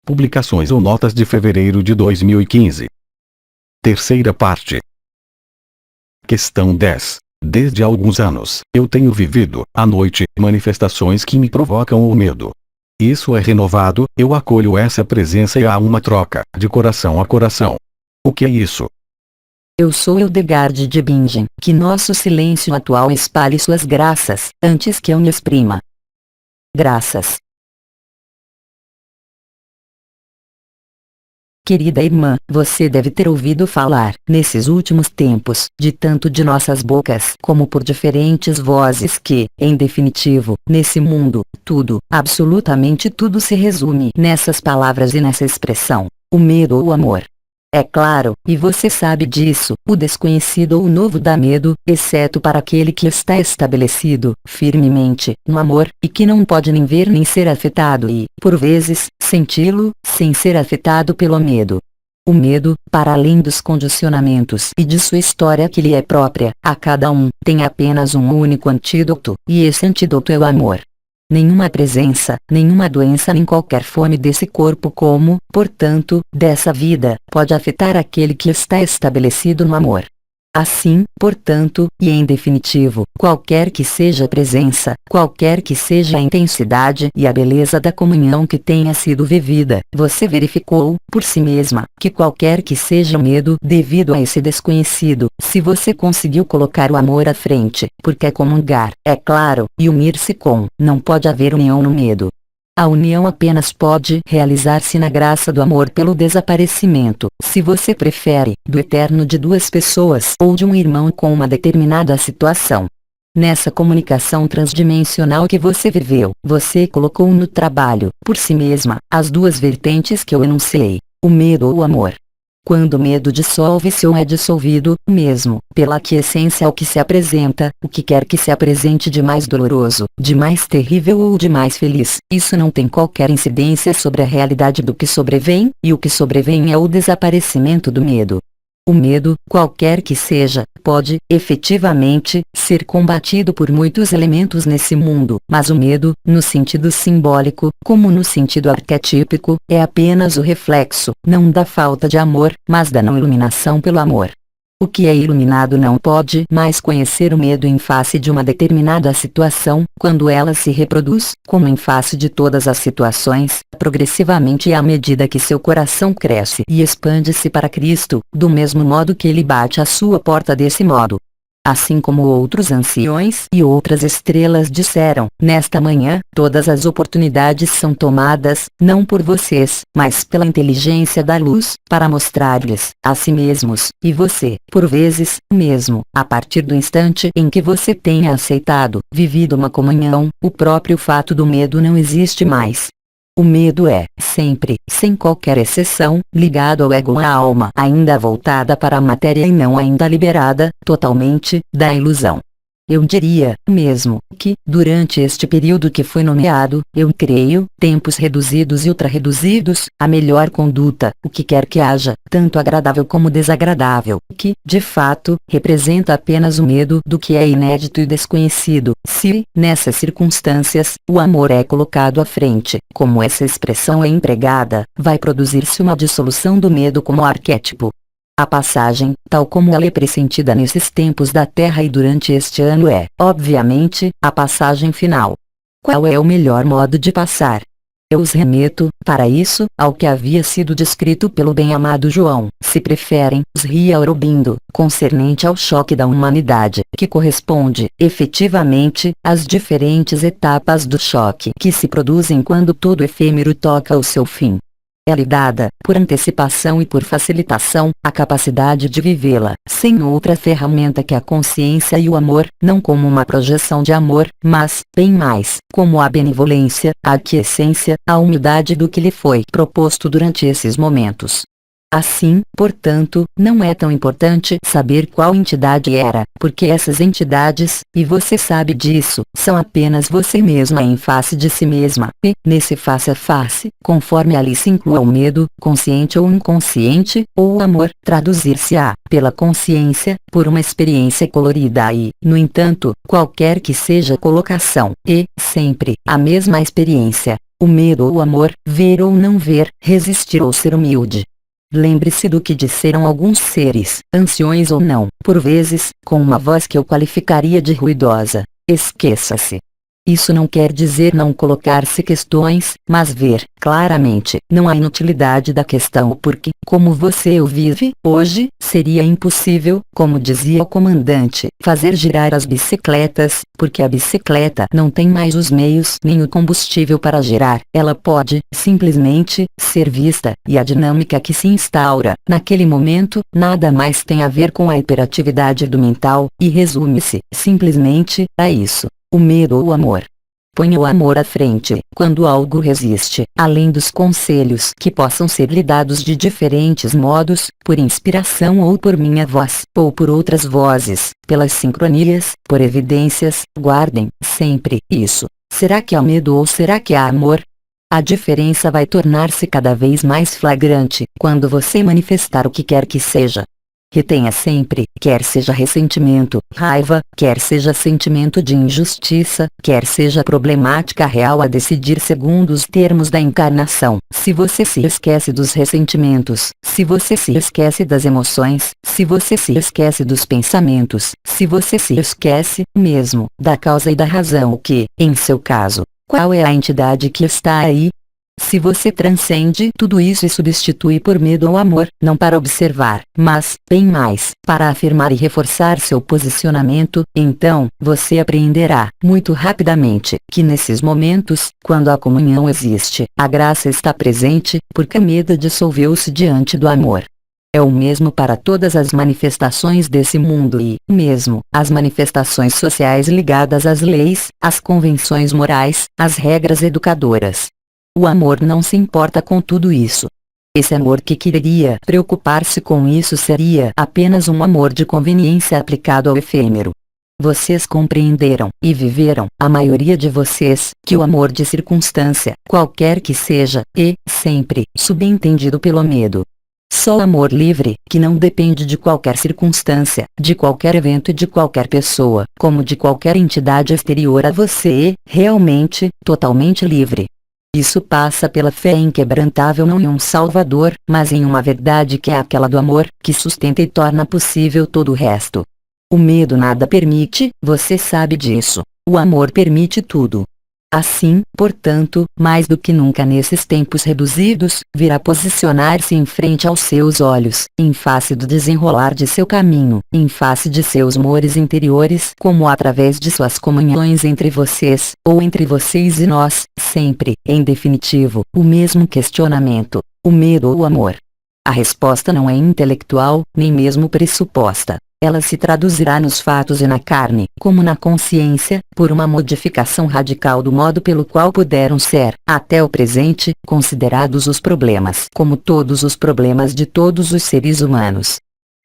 Publicações ou notas de fevereiro de 2015. Terceira parte. Questão 10. Desde alguns anos, eu tenho vivido, à noite, manifestações que me provocam o medo. Isso é renovado, eu acolho essa presença e há uma troca, de coração a coração. O que é isso? Eu sou Hildegard de Bingen, que nosso silêncio atual espalhe suas graças, antes que eu me exprima. Graças. Querida irmã, você deve ter ouvido falar, nesses últimos tempos, de tanto de nossas bocas como por diferentes vozes que, em definitivo, nesse mundo, tudo, absolutamente tudo se resume nessas palavras e nessa expressão: o medo ou o amor. É claro, e você sabe disso, o desconhecido ou o novo dá medo, exceto para aquele que está estabelecido, firmemente, no amor, e que não pode nem ver nem ser afetado e, por vezes, senti-lo, sem ser afetado pelo medo. O medo, para além dos condicionamentos e de sua história que lhe é própria, a cada um, tem apenas um único antídoto, e esse antídoto é o amor. Nenhuma presença, nenhuma doença nem qualquer fome desse corpo como, portanto, dessa vida, pode afetar aquele que está estabelecido no amor. Assim, portanto, e em definitivo, qualquer que seja a presença, qualquer que seja a intensidade e a beleza da comunhão que tenha sido vivida, você verificou, por si mesma, que qualquer que seja o medo devido a esse desconhecido, se você conseguiu colocar o amor à frente, porque é comungar, é claro, e unir-se com, não pode haver união no medo. A união apenas pode realizar-se na graça do amor pelo desaparecimento, se você prefere, do eterno de duas pessoas ou de um irmão com uma determinada situação. Nessa comunicação transdimensional que você viveu, você colocou no trabalho, por si mesma, as duas vertentes que eu enunciei: o medo ou o amor. Quando o medo dissolve-se ou é dissolvido, mesmo, pela aquiescência ao que se apresenta, o que quer que se apresente de mais doloroso, de mais terrível ou de mais feliz, isso não tem qualquer incidência sobre a realidade do que sobrevém, e o que sobrevém é o desaparecimento do medo. O medo, qualquer que seja, pode, efetivamente, ser combatido por muitos elementos nesse mundo, mas o medo, no sentido simbólico, como no sentido arquetípico, é apenas o reflexo, não da falta de amor, mas da não iluminação pelo amor. O que é iluminado não pode mais conhecer o medo em face de uma determinada situação, quando ela se reproduz, como em face de todas as situações, progressivamente e à medida que seu coração cresce e expande-se para Cristo, do mesmo modo que ele bate à sua porta desse modo. Assim como outros anciões e outras estrelas disseram, nesta manhã, todas as oportunidades são tomadas, não por vocês, mas pela inteligência da luz, para mostrar-lhes, a si mesmos, e você, por vezes, mesmo, a partir do instante em que você tenha aceitado, vivido uma comunhão, o próprio fato do medo não existe mais. O medo é, sempre, sem qualquer exceção, ligado ao ego, à alma ainda voltada para a matéria e não ainda liberada, totalmente, da ilusão. Eu diria, mesmo, que, durante este período que foi nomeado, eu creio, tempos reduzidos e ultra-reduzidos, a melhor conduta, o que quer que haja, tanto agradável como desagradável, que, de fato, representa apenas o medo do que é inédito e desconhecido, se, nessas circunstâncias, o amor é colocado à frente, como essa expressão é empregada, vai produzir-se uma dissolução do medo como arquétipo. A passagem, tal como ela é pressentida nesses tempos da Terra e durante este ano é, obviamente, a passagem final. Qual é o melhor modo de passar? Eu os remeto, para isso, ao que havia sido descrito pelo bem-amado João, se preferem, os Ria Aurobindo, concernente ao choque da humanidade, que corresponde, efetivamente, às diferentes etapas do choque que se produzem quando todo efêmero toca o seu fim. É-lhe dada, por antecipação e por facilitação, a capacidade de vivê-la, sem outra ferramenta que a consciência e o amor, não como uma projeção de amor, mas, bem mais, como a benevolência, a aquiescência, a humildade do que lhe foi proposto durante esses momentos. Assim, portanto, não é tão importante saber qual entidade era, porque essas entidades, e você sabe disso, são apenas você mesma em face de si mesma, e, nesse face a face, conforme ali se inclua o medo, consciente ou inconsciente, ou o amor, traduzir-se-á, pela consciência, por uma experiência colorida e, no entanto, qualquer que seja a colocação, e, sempre, a mesma experiência. O medo ou o amor, ver ou não ver, resistir ou ser humilde. Lembre-se do que disseram alguns seres, anciões ou não, por vezes, com uma voz que eu qualificaria de ruidosa. Esqueça-se. Isso não quer dizer não colocar-se questões, mas ver, claramente, não a inutilidade da questão porque, como você o vive, hoje, seria impossível, como dizia o comandante, fazer girar as bicicletas, porque a bicicleta não tem mais os meios nem o combustível para girar, ela pode, simplesmente, ser vista, e a dinâmica que se instaura, naquele momento, nada mais tem a ver com a hiperatividade do mental, e resume-se, simplesmente, a isso. O medo ou o amor. Ponha o amor à frente, quando algo resiste, além dos conselhos que possam ser lhe dados de diferentes modos, por inspiração ou por minha voz, ou por outras vozes, pelas sincronias, por evidências, guardem, sempre, isso. Será que há medo ou será que há amor? A diferença vai tornar-se cada vez mais flagrante, quando você manifestar o que quer que seja. Retenha sempre, quer seja ressentimento, raiva, quer seja sentimento de injustiça, quer seja problemática real a decidir segundo os termos da encarnação. Se você se esquece dos ressentimentos, se você se esquece das emoções, se você se esquece dos pensamentos, se você se esquece, mesmo, da causa e da razão, o que, em seu caso, qual é a entidade que está aí? Se você transcende tudo isso e substitui por medo ou amor, não para observar, mas, bem mais, para afirmar e reforçar seu posicionamento, então, você apreenderá, muito rapidamente, que nesses momentos, quando a comunhão existe, a graça está presente, porque o medo dissolveu-se diante do amor. É o mesmo para todas as manifestações desse mundo e, mesmo, as manifestações sociais ligadas às leis, às convenções morais, às regras educadoras. O amor não se importa com tudo isso. Esse amor que quereria preocupar-se com isso seria apenas um amor de conveniência aplicado ao efêmero. Vocês compreenderam, e viveram, a maioria de vocês, que o amor de circunstância, qualquer que seja, é, sempre, subentendido pelo medo. Só o amor livre, que não depende de qualquer circunstância, de qualquer evento e de qualquer pessoa, como de qualquer entidade exterior a você, realmente, totalmente livre. Isso passa pela fé inquebrantável não em um Salvador, mas em uma verdade que é aquela do amor, que sustenta e torna possível todo o resto. O medo nada permite, você sabe disso. O amor permite tudo. Assim, portanto, mais do que nunca nesses tempos reduzidos, virá posicionar-se em frente aos seus olhos, em face do desenrolar de seu caminho, em face de seus mores interiores, como através de suas comunhões entre vocês, ou entre vocês e nós, sempre, em definitivo, o mesmo questionamento: o medo ou o amor? A resposta não é intelectual, nem mesmo pressuposta. Ela se traduzirá nos fatos e na carne, como na consciência, por uma modificação radical do modo pelo qual puderam ser, até o presente, considerados os problemas, como todos os problemas de todos os seres humanos.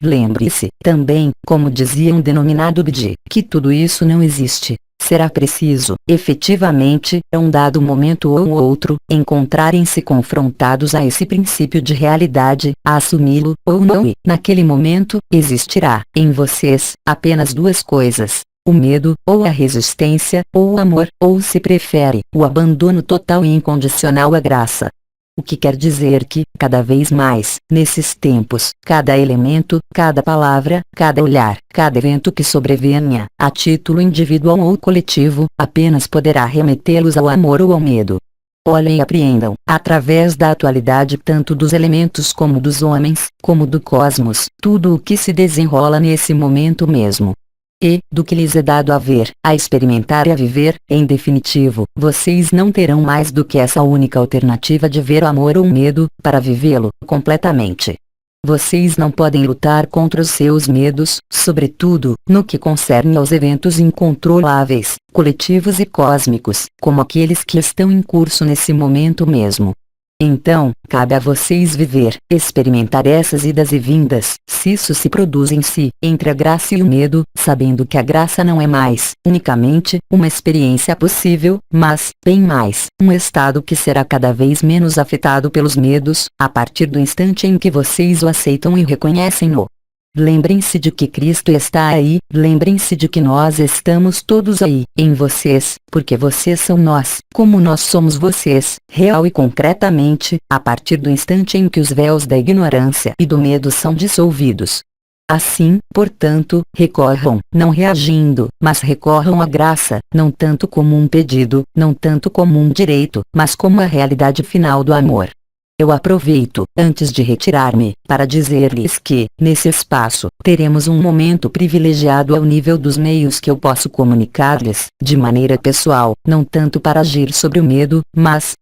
Lembre-se, também, como dizia um denominado Bidi, que tudo isso não existe. Será preciso, efetivamente, a um dado momento ou outro, encontrarem-se confrontados a esse princípio de realidade, a assumi-lo, ou não e, naquele momento, existirá, em vocês, apenas duas coisas: o medo, ou a resistência, ou o amor, ou se prefere, o abandono total e incondicional à graça. O que quer dizer que, cada vez mais, nesses tempos, cada elemento, cada palavra, cada olhar, cada evento que sobrevenha, a título individual ou coletivo, apenas poderá remetê-los ao amor ou ao medo. Olhem e apreendam, através da atualidade tanto dos elementos como dos homens, como do cosmos, tudo o que se desenrola nesse momento mesmo. E, do que lhes é dado a ver, a experimentar e a viver, em definitivo, vocês não terão mais do que essa única alternativa de ver o amor ou o medo, para vivê-lo, completamente. Vocês não podem lutar contra os seus medos, sobretudo, no que concerne aos eventos incontroláveis, coletivos e cósmicos, como aqueles que estão em curso nesse momento mesmo. Então, cabe a vocês viver, experimentar essas idas e vindas, se isso se produz em si, entre a graça e o medo, sabendo que a graça não é mais, unicamente, uma experiência possível, mas, bem mais, um estado que será cada vez menos afetado pelos medos, a partir do instante em que vocês o aceitam e reconhecem-no. lembrem-se de que Cristo está aí, lembrem-se de que nós estamos todos aí, em vocês, porque vocês são nós, como nós somos vocês, real e concretamente, a partir do instante em que os véus da ignorância e do medo são dissolvidos. Assim, portanto, recorram, não reagindo, mas recorram à graça, não tanto como um pedido, não tanto como um direito, mas como a realidade final do amor. Eu aproveito, antes de retirar-me, para dizer-lhes que, nesse espaço, teremos um momento privilegiado ao nível dos meios que eu posso comunicar-lhes, de maneira pessoal, não tanto para agir sobre o medo, mas,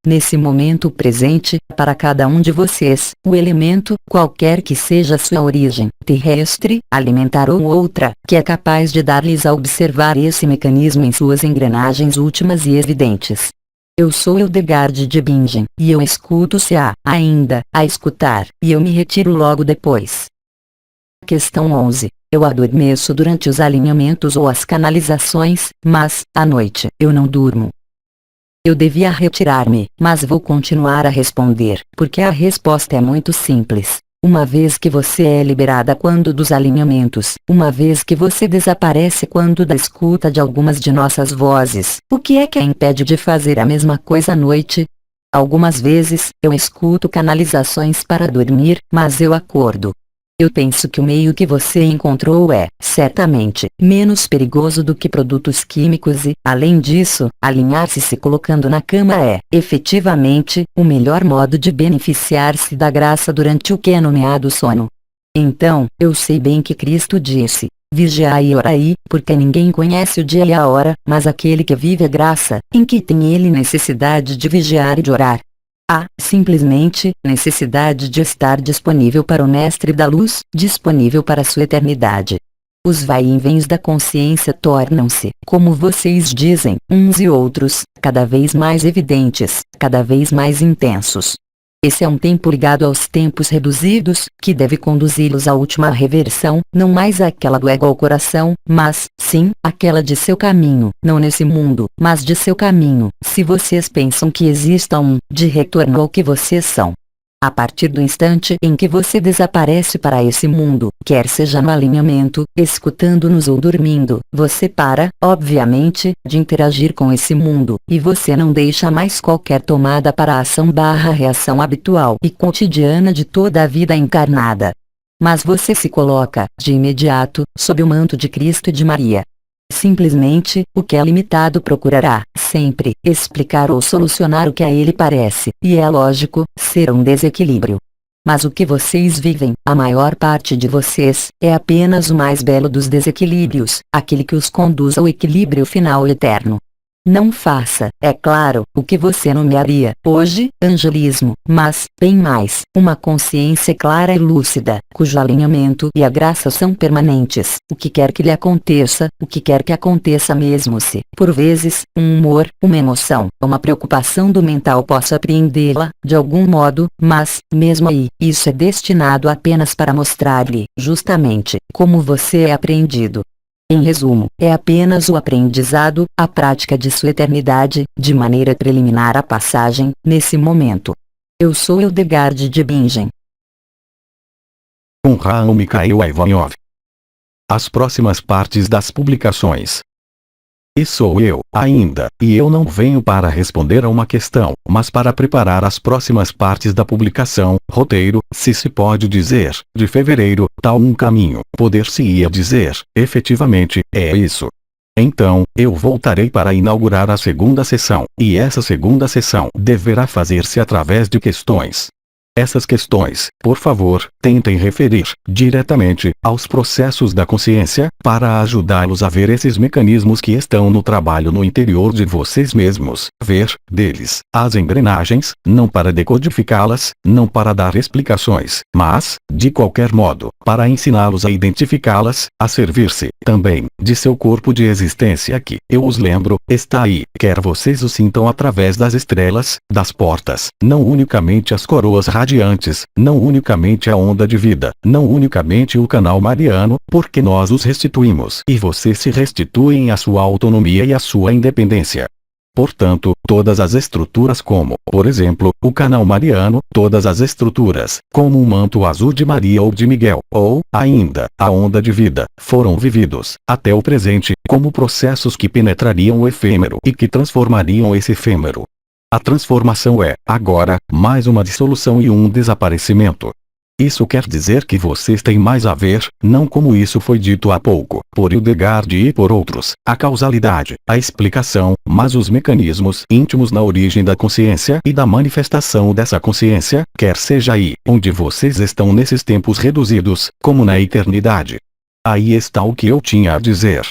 nesse momento presente, para cada um de vocês, o elemento, qualquer que seja sua origem, terrestre, alimentar ou outra, que é capaz de dar-lhes a observar esse mecanismo em suas engrenagens últimas e evidentes. Eu sou Hildegard de Bingen, e eu escuto-se ainda, a escutar, e eu me retiro logo depois. Questão 11. Eu adormeço durante os alinhamentos ou as canalizações, mas, à noite, eu não durmo. Eu devia retirar-me, mas vou continuar a responder, porque a resposta é muito simples. Uma vez que você é liberada quando dos alinhamentos, uma vez que você desaparece quando da escuta de algumas de nossas vozes, o que é que a impede de fazer a mesma coisa à noite? Algumas vezes, eu escuto canalizações para dormir, mas eu acordo. Eu penso que o meio que você encontrou é, certamente, menos perigoso do que produtos químicos e, além disso, alinhar-se se colocando na cama é, efetivamente, o melhor modo de beneficiar-se da graça durante o que é nomeado sono. Então, eu sei bem que Cristo disse, vigiai e orai, porque ninguém conhece o dia e a hora, mas aquele que vive a graça, em que tem ele necessidade de vigiar e de orar. Há, simplesmente, necessidade de estar disponível para o Mestre da Luz, disponível para sua eternidade. Os vai-e-vens da consciência tornam-se, como vocês dizem, uns e outros, cada vez mais evidentes, cada vez mais intensos. Esse é um tempo ligado aos tempos reduzidos, que deve conduzi-los à última reversão, não mais àquela do ego ao coração, mas, sim, àquela de seu caminho, não nesse mundo, mas de seu caminho, se vocês pensam que exista de retorno ao que vocês são. A partir do instante em que você desaparece para esse mundo, quer seja no alinhamento, escutando-nos ou dormindo, você para, obviamente, de interagir com esse mundo, e você não deixa mais qualquer tomada para a ação/reação habitual e cotidiana de toda a vida encarnada. Mas você se coloca, de imediato, sob o manto de Cristo e de Maria. Simplesmente, o que é limitado procurará, sempre, explicar ou solucionar o que a ele parece, e é lógico, ser um desequilíbrio. Mas o que vocês vivem, a maior parte de vocês, é apenas o mais belo dos desequilíbrios, aquele que os conduz ao equilíbrio final eterno. Não faça, é claro, o que você nomearia, hoje, angelismo, mas, bem mais, uma consciência clara e lúcida, cujo alinhamento e a graça são permanentes, o que quer que lhe aconteça, o que quer que aconteça mesmo se, por vezes, um humor, uma emoção, uma preocupação do mental possa apreendê-la, de algum modo, mas, mesmo aí, isso é destinado apenas para mostrar-lhe, justamente, como você é apreendido. Em resumo, é apenas o aprendizado, a prática de sua eternidade, de maneira preliminar à passagem, nesse momento. Eu sou Hildegard de Bingen. Com Raul Mikhail Ivanov. As próximas partes das publicações. E sou eu, ainda, e eu não venho para responder a uma questão, mas para preparar as próximas partes da publicação, roteiro, se pode dizer, de fevereiro, tal um caminho, poder-se-ia dizer, efetivamente, é isso. Então, eu voltarei para inaugurar a segunda sessão, e essa segunda sessão deverá fazer-se através de questões. Essas questões, por favor, tentem referir, diretamente, aos processos da consciência, para ajudá-los a ver esses mecanismos que estão no trabalho no interior de vocês mesmos, ver, deles, as engrenagens, não para decodificá-las, não para dar explicações, mas, de qualquer modo, para ensiná-los a identificá-las, a servir-se, também, de seu corpo de existência que, eu os lembro, está aí, quer vocês o sintam através das estrelas, das portas, não unicamente as coroas radiantes, não unicamente a onda de vida, não unicamente o canal mariano, porque nós os restituímos e vocês se restituem à sua autonomia e à sua independência. Portanto, todas as estruturas como, por exemplo, o canal mariano, todas as estruturas, como o manto azul de Maria ou de Miguel, ou, ainda, a onda de vida, foram vividos, até o presente, como processos que penetrariam o efêmero e que transformariam esse efêmero. A transformação é, agora, mais uma dissolução e um desaparecimento. Isso quer dizer que vocês têm mais a ver, não como isso foi dito há pouco, por Hildegard e por outros, a causalidade, a explicação, mas os mecanismos íntimos na origem da consciência e da manifestação dessa consciência, quer seja aí, onde vocês estão nesses tempos reduzidos, como na eternidade. Aí está o que eu tinha a dizer.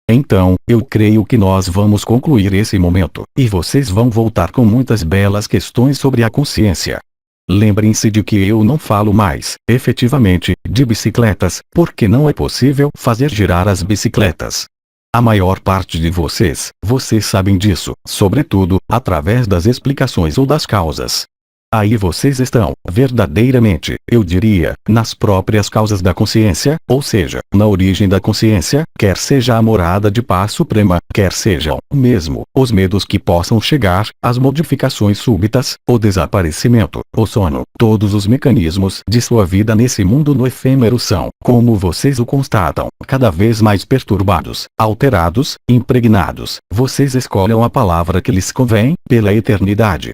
Então, eu creio que nós vamos concluir esse momento, e vocês vão voltar com muitas belas questões sobre a consciência. Lembrem-se de que eu não falo mais, efetivamente, de bicicletas, porque não é possível fazer girar as bicicletas. A maior parte de vocês sabem disso, sobretudo, através das explicações ou das causas. Aí vocês estão, verdadeiramente, eu diria, nas próprias causas da consciência, ou seja, na origem da consciência, quer seja a morada de paz suprema, quer sejam, mesmo, os medos que possam chegar, as modificações súbitas, o desaparecimento, o sono, todos os mecanismos de sua vida nesse mundo no efêmero são, como vocês o constatam, cada vez mais perturbados, alterados, impregnados. Vocês escolham a palavra que lhes convém, pela eternidade.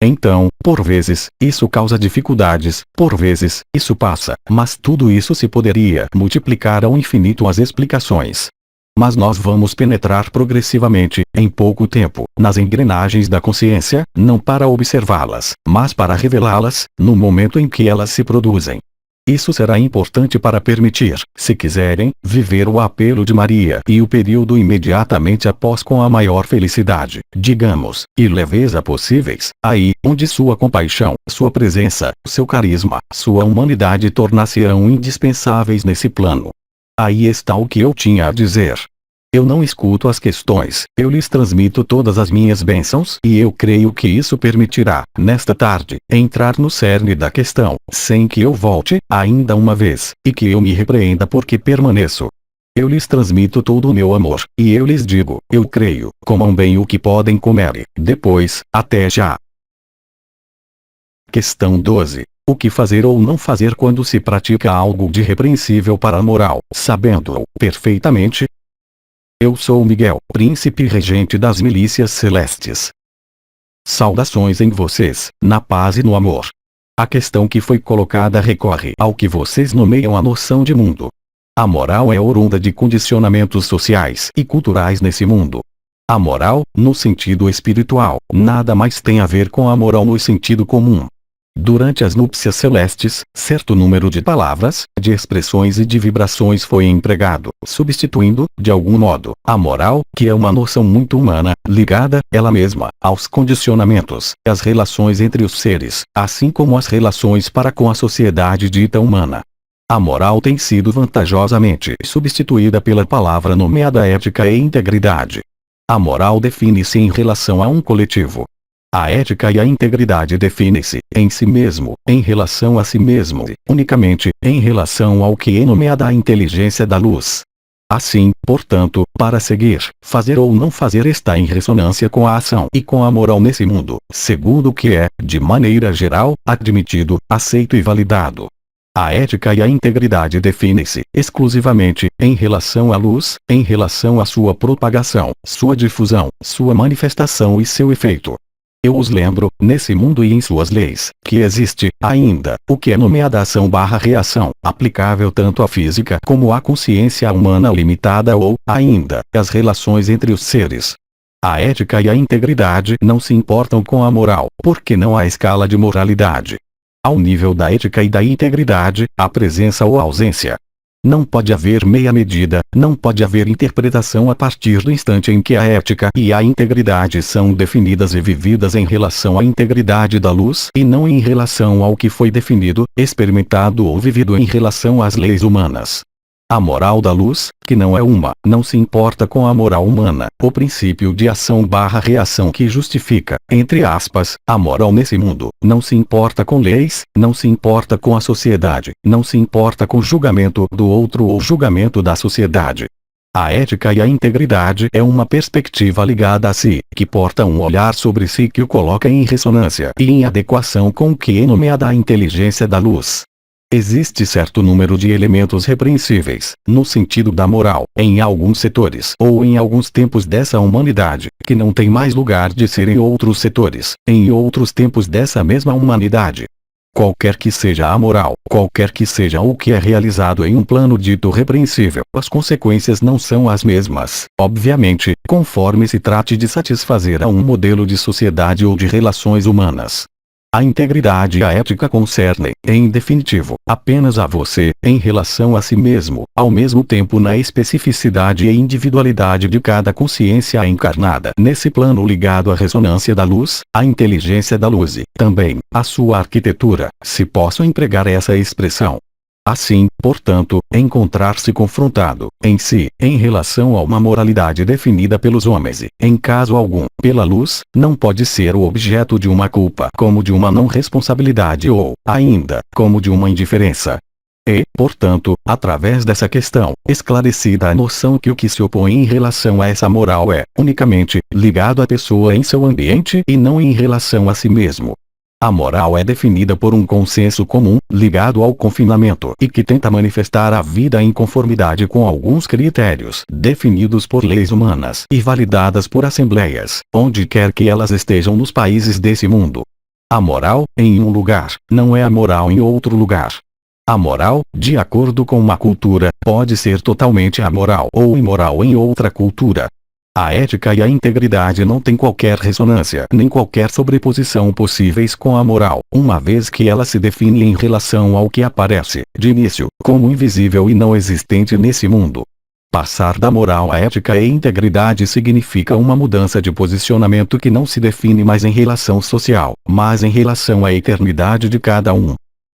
Então, por vezes, isso causa dificuldades, por vezes, isso passa, mas tudo isso se poderia multiplicar ao infinito as explicações. Mas nós vamos penetrar progressivamente, em pouco tempo, nas engrenagens da consciência, não para observá-las, mas para revelá-las, no momento em que elas se produzem. Isso será importante para permitir, se quiserem, viver o apelo de Maria e o período imediatamente após com a maior felicidade, digamos, e leveza possíveis, aí, onde sua compaixão, sua presença, seu carisma, sua humanidade tornar-se-ão indispensáveis nesse plano. Aí está o que eu tinha a dizer. Eu não escuto as questões, eu lhes transmito todas as minhas bênçãos e eu creio que isso permitirá, nesta tarde, entrar no cerne da questão, sem que eu volte, ainda uma vez, e que eu me repreenda porque permaneço. Eu lhes transmito todo o meu amor, e eu lhes digo, eu creio, comam bem o que podem comer, depois, até já. Questão 12. O que fazer ou não fazer quando se pratica algo de repreensível para a moral, sabendo-o perfeitamente? Eu sou Miguel, príncipe regente das milícias celestes. Saudações em vocês, na paz e no amor. A questão que foi colocada recorre ao que vocês nomeiam a noção de mundo. A moral é oriunda de condicionamentos sociais e culturais nesse mundo. A moral, no sentido espiritual, nada mais tem a ver com a moral no sentido comum. Durante as núpcias celestes, certo número de palavras, de expressões e de vibrações foi empregado, substituindo, de algum modo, a moral, que é uma noção muito humana, ligada, ela mesma, aos condicionamentos, as relações entre os seres, assim como as relações para com a sociedade dita humana. A moral tem sido vantajosamente substituída pela palavra nomeada ética e integridade. A moral define-se em relação a um coletivo. A ética e a integridade definem-se, em si mesmo, em relação a si mesmo e, unicamente, em relação ao que é nomeada a inteligência da luz. Assim, portanto, para seguir, fazer ou não fazer está em ressonância com a ação e com a moral nesse mundo, segundo o que é, de maneira geral, admitido, aceito e validado. A ética e a integridade definem-se, exclusivamente, em relação à luz, em relação à sua propagação, sua difusão, sua manifestação e seu efeito. Eu os lembro, nesse mundo e em suas leis, que existe, ainda, o que é nomeada ação/reação, aplicável tanto à física como à consciência humana limitada ou, ainda, às relações entre os seres. A ética e a integridade não se importam com a moral, porque não há escala de moralidade. Ao nível da ética e da integridade, há presença ou ausência. Não pode haver meia medida, não pode haver interpretação a partir do instante em que a ética e a integridade são definidas e vividas em relação à integridade da luz e não em relação ao que foi definido, experimentado ou vivido em relação às leis humanas. A moral da luz, que não é uma, não se importa com a moral humana, o princípio de ação/reação que justifica, entre aspas, a moral nesse mundo, não se importa com leis, não se importa com a sociedade, não se importa com julgamento do outro ou julgamento da sociedade. A ética e a integridade é uma perspectiva ligada a si, que porta um olhar sobre si que o coloca em ressonância e em adequação com o que é nomeada a inteligência da luz. Existe certo número de elementos repreensíveis, no sentido da moral, em alguns setores ou em alguns tempos dessa humanidade, que não tem mais lugar de ser em outros setores, em outros tempos dessa mesma humanidade. Qualquer que seja a moral, qualquer que seja o que é realizado em um plano dito repreensível, as consequências não são as mesmas, obviamente, conforme se trate de satisfazer a um modelo de sociedade ou de relações humanas. A integridade e a ética concernem, em definitivo, apenas a você, em relação a si mesmo, ao mesmo tempo na especificidade e individualidade de cada consciência encarnada nesse plano ligado à ressonância da luz, à inteligência da luz e, também, à sua arquitetura, se posso empregar essa expressão. Assim, portanto, encontrar-se confrontado, em si, em relação a uma moralidade definida pelos homens e, em caso algum, pela luz, não pode ser o objeto de uma culpa como de uma não responsabilidade ou, ainda, como de uma indiferença. E, portanto, através dessa questão, esclarecida a noção que o que se opõe em relação a essa moral é, unicamente, ligado à pessoa em seu ambiente e não em relação a si mesmo. A moral é definida por um consenso comum, ligado ao confinamento e que tenta manifestar a vida em conformidade com alguns critérios definidos por leis humanas e validadas por assembleias, onde quer que elas estejam nos países desse mundo. A moral, em um lugar, não é a moral em outro lugar. A moral, de acordo com uma cultura, pode ser totalmente amoral ou imoral em outra cultura. A ética e a integridade não têm qualquer ressonância nem qualquer sobreposição possíveis com a moral, uma vez que ela se define em relação ao que aparece, de início, como invisível e não existente nesse mundo. Passar da moral à ética e integridade significa uma mudança de posicionamento que não se define mais em relação social, mas em relação à eternidade de cada um.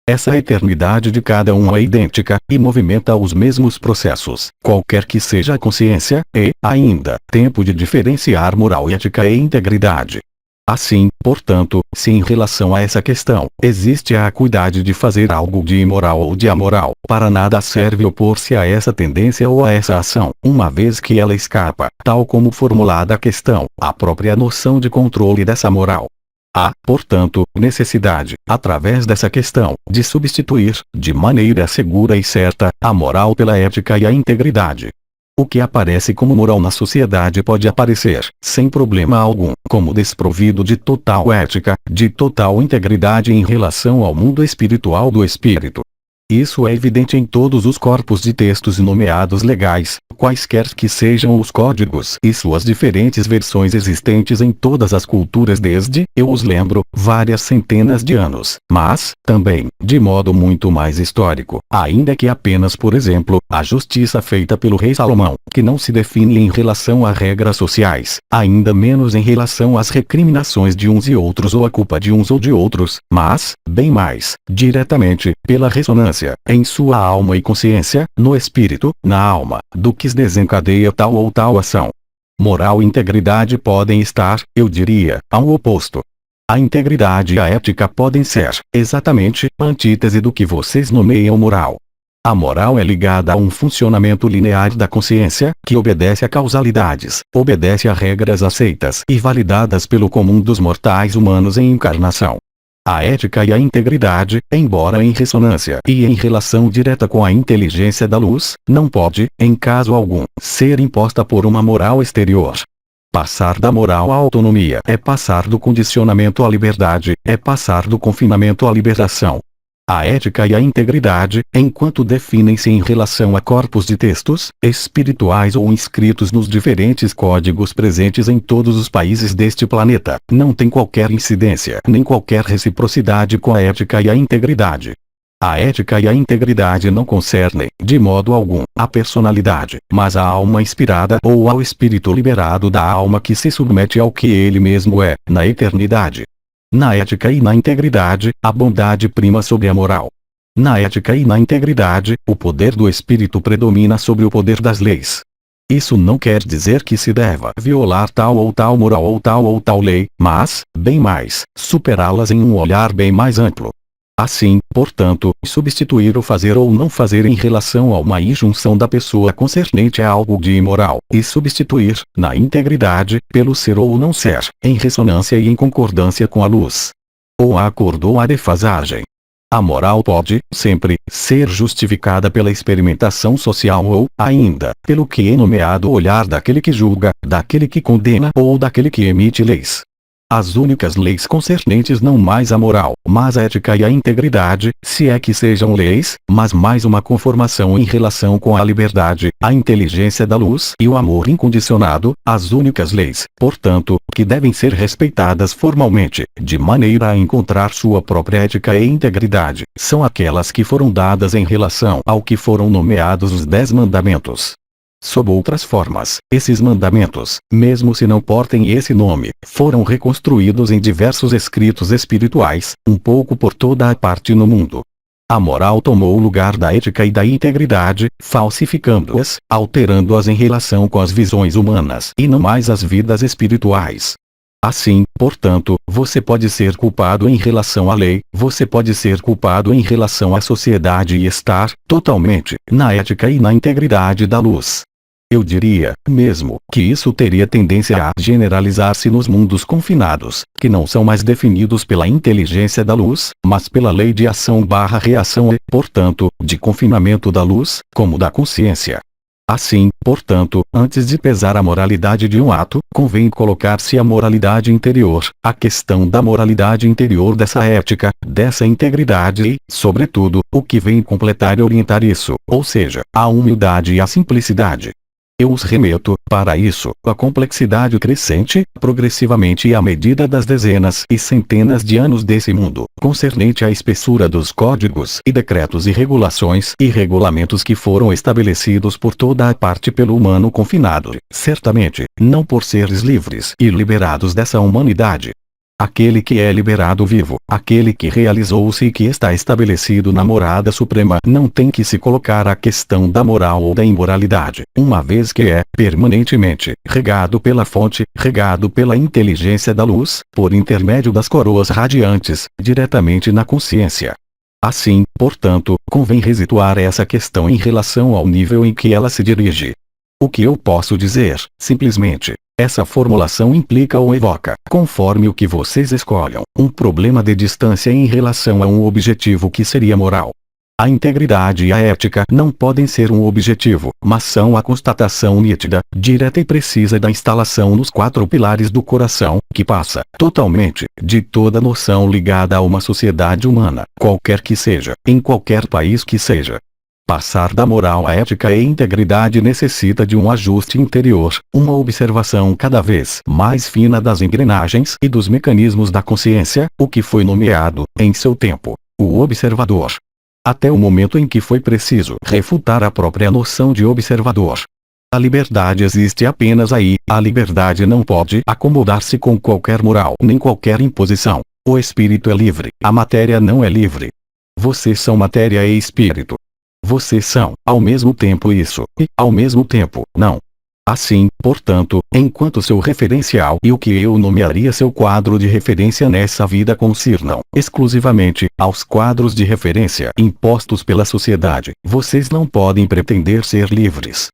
Essa eternidade de cada um é idêntica, e movimenta os mesmos processos, qualquer que seja a consciência, e, ainda, tempo de diferenciar moral e ética e integridade. Assim, portanto, se em relação a essa questão, existe a acuidade de fazer algo de imoral ou de amoral, para nada serve opor-se a essa tendência ou a essa ação, uma vez que ela escapa, tal como formulada a questão, à própria noção de controle dessa moral. Há, portanto, necessidade, através dessa questão, de substituir, de maneira segura e certa, a moral pela ética e a integridade. O que aparece como moral na sociedade pode aparecer, sem problema algum, como desprovido de total ética, de total integridade em relação ao mundo espiritual do espírito. Isso é evidente em todos os corpos de textos nomeados legais, quaisquer que sejam os códigos e suas diferentes versões existentes em todas as culturas desde, eu os lembro, várias centenas de anos, mas, também, de modo muito mais histórico, ainda que apenas por exemplo, a justiça feita pelo rei Salomão, que não se define em relação a regras sociais, ainda menos em relação às recriminações de uns e outros ou a culpa de uns ou de outros, mas, bem mais, diretamente, pela ressonância, em sua alma e consciência, no espírito, na alma, do que desencadeia tal ou tal ação. Moral e integridade podem estar, eu diria, ao oposto. A integridade e a ética podem ser, exatamente, a antítese do que vocês nomeiam moral. A moral é ligada a um funcionamento linear da consciência, que obedece a causalidades, obedece a regras aceitas e validadas pelo comum dos mortais humanos em encarnação. A ética e a integridade, embora em ressonância e em relação direta com a inteligência da luz, não pode, em caso algum, ser imposta por uma moral exterior. Passar da moral à autonomia é passar do condicionamento à liberdade, é passar do confinamento à liberação. A ética e a integridade, enquanto definem-se em relação a corpos de textos, espirituais ou inscritos nos diferentes códigos presentes em todos os países deste planeta, não têm qualquer incidência nem qualquer reciprocidade com a ética e a integridade. A ética e a integridade não concernem, de modo algum, a personalidade, mas a alma inspirada ou ao espírito liberado da alma que se submete ao que ele mesmo é, na eternidade. Na ética e na integridade, a bondade prima sobre a moral. Na ética e na integridade, o poder do espírito predomina sobre o poder das leis. Isso não quer dizer que se deva violar tal ou tal moral ou tal lei, mas, bem mais, superá-las em um olhar bem mais amplo. Assim, portanto, substituir o fazer ou não fazer em relação a uma injunção da pessoa concernente a algo de imoral, e substituir, na integridade, pelo ser ou não ser, em ressonância e em concordância com a luz. Ou a acordo ou a defasagem. A moral pode, sempre, ser justificada pela experimentação social ou, ainda, pelo que é nomeado olhar daquele que julga, daquele que condena ou daquele que emite leis. As únicas leis concernentes não mais à moral, mas à ética e à integridade, se é que sejam leis, mas mais uma conformação em relação com a liberdade, a inteligência da luz e o amor incondicionado, as únicas leis, portanto, que devem ser respeitadas formalmente, de maneira a encontrar sua própria ética e integridade, são aquelas que foram dadas em relação ao que foram nomeados os 10 mandamentos. Sob outras formas, esses mandamentos, mesmo se não portem esse nome, foram reconstruídos em diversos escritos espirituais, um pouco por toda a parte no mundo. A moral tomou o lugar da ética e da integridade, falsificando-as, alterando-as em relação com as visões humanas e não mais as vidas espirituais. Assim, portanto, você pode ser culpado em relação à lei, você pode ser culpado em relação à sociedade e estar, totalmente, na ética e na integridade da luz. Eu diria, mesmo, que isso teria tendência a generalizar-se nos mundos confinados, que não são mais definidos pela inteligência da luz, mas pela lei de ação/reação e, portanto, de confinamento da luz, como da consciência. Assim, portanto, antes de pesar a moralidade de um ato, convém colocar-se a moralidade interior, a questão da moralidade interior dessa ética, dessa integridade e, sobretudo, o que vem completar e orientar isso, ou seja, a humildade e a simplicidade. Eu os remeto, para isso, à complexidade crescente, progressivamente e à medida das dezenas e centenas de anos desse mundo, concernente à espessura dos códigos e decretos e regulações e regulamentos que foram estabelecidos por toda a parte pelo humano confinado, certamente, não por seres livres e liberados dessa humanidade. Aquele que é liberado vivo, aquele que realizou-se e que está estabelecido na morada suprema, não tem que se colocar a questão da moral ou da imoralidade, uma vez que é, permanentemente, regado pela fonte, regado pela inteligência da luz, por intermédio das coroas radiantes, diretamente na consciência. Assim, portanto, convém resituar essa questão em relação ao nível em que ela se dirige. O que eu posso dizer, simplesmente, essa formulação implica ou evoca, conforme o que vocês escolham, um problema de distância em relação a um objetivo que seria moral. A integridade e a ética não podem ser um objetivo, mas são a constatação nítida, direta e precisa da instalação nos 4 pilares do coração, que passa, totalmente, de toda noção ligada a uma sociedade humana, qualquer que seja, em qualquer país que seja. Passar da moral à ética e integridade necessita de um ajuste interior, uma observação cada vez mais fina das engrenagens e dos mecanismos da consciência, o que foi nomeado, em seu tempo, o observador. Até o momento em que foi preciso refutar a própria noção de observador. A liberdade existe apenas aí, a liberdade não pode acomodar-se com qualquer moral nem qualquer imposição. O espírito é livre, a matéria não é livre. Vocês são matéria e espírito. Vocês são, ao mesmo tempo isso, e, ao mesmo tempo, não. Assim, portanto, enquanto seu referencial e o que eu nomearia seu quadro de referência nessa vida concernam, exclusivamente, aos quadros de referência impostos pela sociedade, vocês não podem pretender ser livres.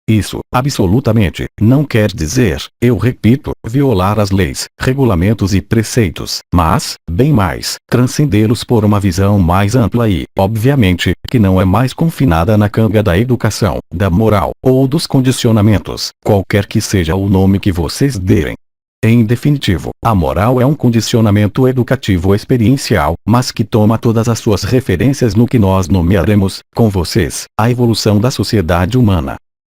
Isso, absolutamente, não quer dizer, eu repito, violar as leis, regulamentos e preceitos, mas, bem mais, transcendê-los por uma visão mais ampla e, obviamente, que não é mais confinada na canga da educação, da moral, ou dos condicionamentos, qualquer que seja o nome que vocês derem. Em definitivo, a moral é um condicionamento educativo experiencial, mas que toma todas as suas referências no que nós nomearemos, com vocês, a evolução da sociedade humana.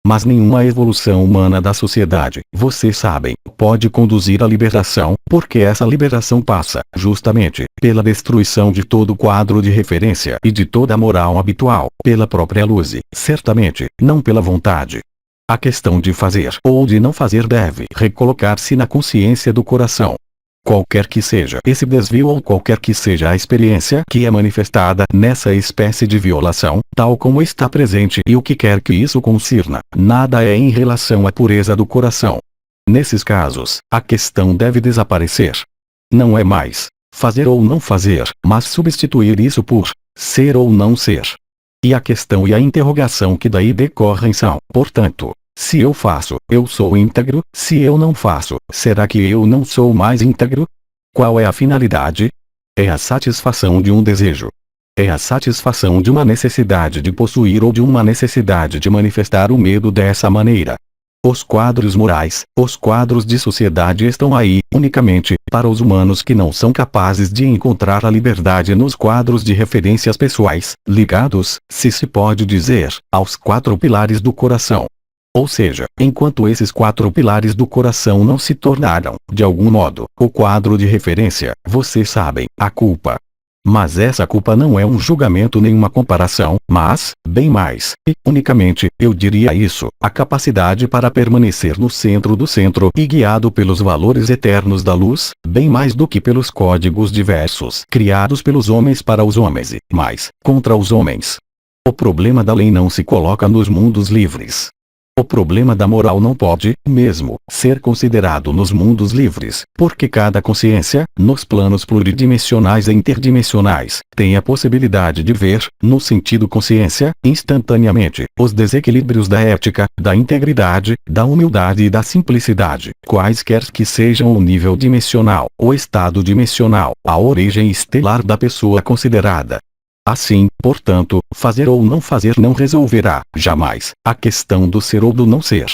Mas nenhuma evolução humana da sociedade, vocês sabem, pode conduzir à liberação, porque essa liberação passa, justamente, pela destruição de todo o quadro de referência e de toda a moral habitual, pela própria luz e, certamente, não pela vontade. A questão de fazer ou de não fazer deve recolocar-se na consciência do coração. Qualquer que seja esse desvio ou qualquer que seja a experiência que é manifestada nessa espécie de violação, tal como está presente e o que quer que isso concirna, nada é em relação à pureza do coração. Nesses casos, a questão deve desaparecer. Não é mais fazer ou não fazer, mas substituir isso por ser ou não ser. E a questão e a interrogação que daí decorrem são, portanto, se eu faço, eu sou íntegro, se eu não faço, será que eu não sou mais íntegro? Qual é a finalidade? É a satisfação de um desejo. É a satisfação de uma necessidade de possuir ou de uma necessidade de manifestar o medo dessa maneira. Os quadros morais, os quadros de sociedade estão aí, unicamente, para os humanos que não são capazes de encontrar a liberdade nos quadros de referências pessoais, ligados, se pode dizer, aos 4 pilares do coração. Ou seja, enquanto esses 4 pilares do coração não se tornaram, de algum modo, o quadro de referência, vocês sabem, a culpa. Mas essa culpa não é um julgamento nem uma comparação, mas, bem mais, e, unicamente, eu diria isso, a capacidade para permanecer no centro do centro e guiado pelos valores eternos da luz, bem mais do que pelos códigos diversos criados pelos homens para os homens e, mais, contra os homens. O problema da lei não se coloca nos mundos livres. O problema da moral não pode, mesmo, ser considerado nos mundos livres, porque cada consciência, nos planos pluridimensionais e interdimensionais, tem a possibilidade de ver, no sentido consciência, instantaneamente, os desequilíbrios da ética, da integridade, da humildade e da simplicidade, quaisquer que sejam o nível dimensional, o estado dimensional, a origem estelar da pessoa considerada. Assim, portanto, fazer ou não fazer não resolverá, jamais, a questão do ser ou do não ser.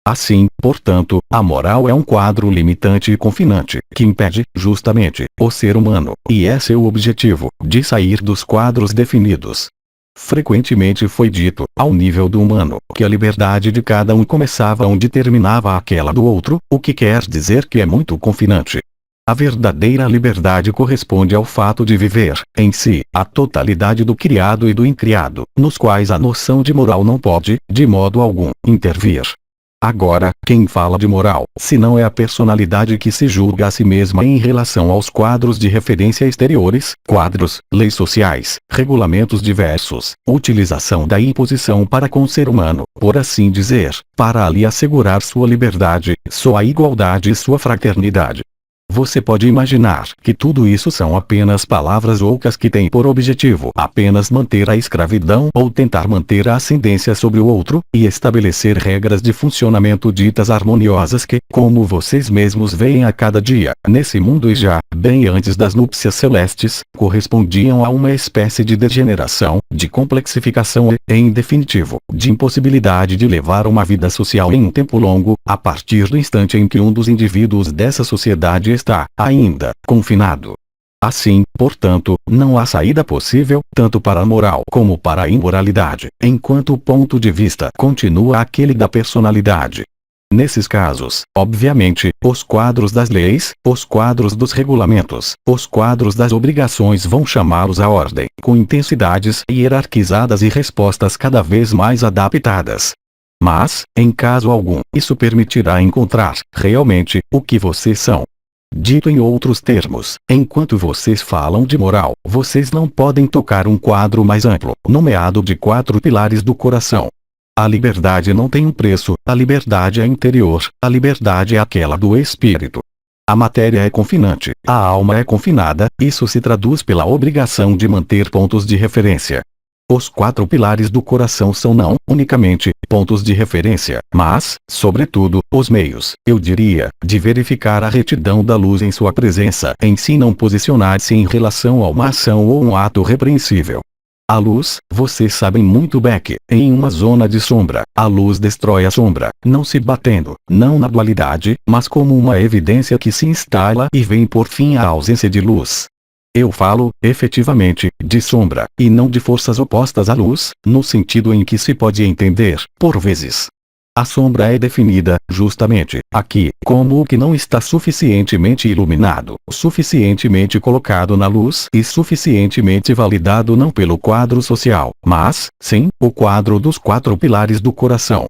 Assim, portanto, a moral é um quadro limitante e confinante, que impede, justamente, o ser humano, e é seu objetivo, de sair dos quadros definidos. Frequentemente foi dito, ao nível do humano, que a liberdade de cada um começava onde terminava aquela do outro, o que quer dizer que é muito confinante. A verdadeira liberdade corresponde ao fato de viver, em si, a totalidade do criado e do incriado, nos quais a noção de moral não pode, de modo algum, intervir. Agora, quem fala de moral, se não é a personalidade que se julga a si mesma em relação aos quadros de referência exteriores, quadros, leis sociais, regulamentos diversos, utilização da imposição para com o ser humano, por assim dizer, para ali assegurar sua liberdade, sua igualdade e sua fraternidade. Você pode imaginar que tudo isso são apenas palavras ocas que têm por objetivo apenas manter a escravidão ou tentar manter a ascendência sobre o outro, e estabelecer regras de funcionamento ditas harmoniosas que, como vocês mesmos veem a cada dia, nesse mundo e já, bem antes das núpcias celestes, correspondiam a uma espécie de degeneração, de complexificação e, em definitivo, de impossibilidade de levar uma vida social em um tempo longo, a partir do instante em que um dos indivíduos dessa sociedade está, ainda, confinado. Assim, portanto, não há saída possível, tanto para a moral como para a imoralidade, enquanto o ponto de vista continua aquele da personalidade. Nesses casos, obviamente, os quadros das leis, os quadros dos regulamentos, os quadros das obrigações vão chamá-los à ordem, com intensidades hierarquizadas e respostas cada vez mais adaptadas. Mas, em caso algum, isso permitirá encontrar, realmente, o que vocês são. Dito em outros termos, enquanto vocês falam de moral, vocês não podem tocar um quadro mais amplo, nomeado de 4 pilares do coração. A liberdade não tem um preço, a liberdade é interior, a liberdade é aquela do espírito. A matéria é confinante, a alma é confinada, isso se traduz pela obrigação de manter pontos de referência. Os 4 pilares do coração são não, unicamente, pontos de referência, mas, sobretudo, os meios, eu diria, de verificar a retidão da luz em sua presença, em si não posicionar-se em relação a uma ação ou um ato repreensível. A luz, vocês sabem muito bem que, em uma zona de sombra, a luz destrói a sombra, não se batendo, não na dualidade, mas como uma evidência que se instala e vem por fim à ausência de luz. Eu falo, efetivamente, de sombra, e não de forças opostas à luz, no sentido em que se pode entender, por vezes. A sombra é definida, justamente, aqui, como o que não está suficientemente iluminado, suficientemente colocado na luz e suficientemente validado não pelo quadro social, mas, sim, o quadro dos 4 pilares do coração.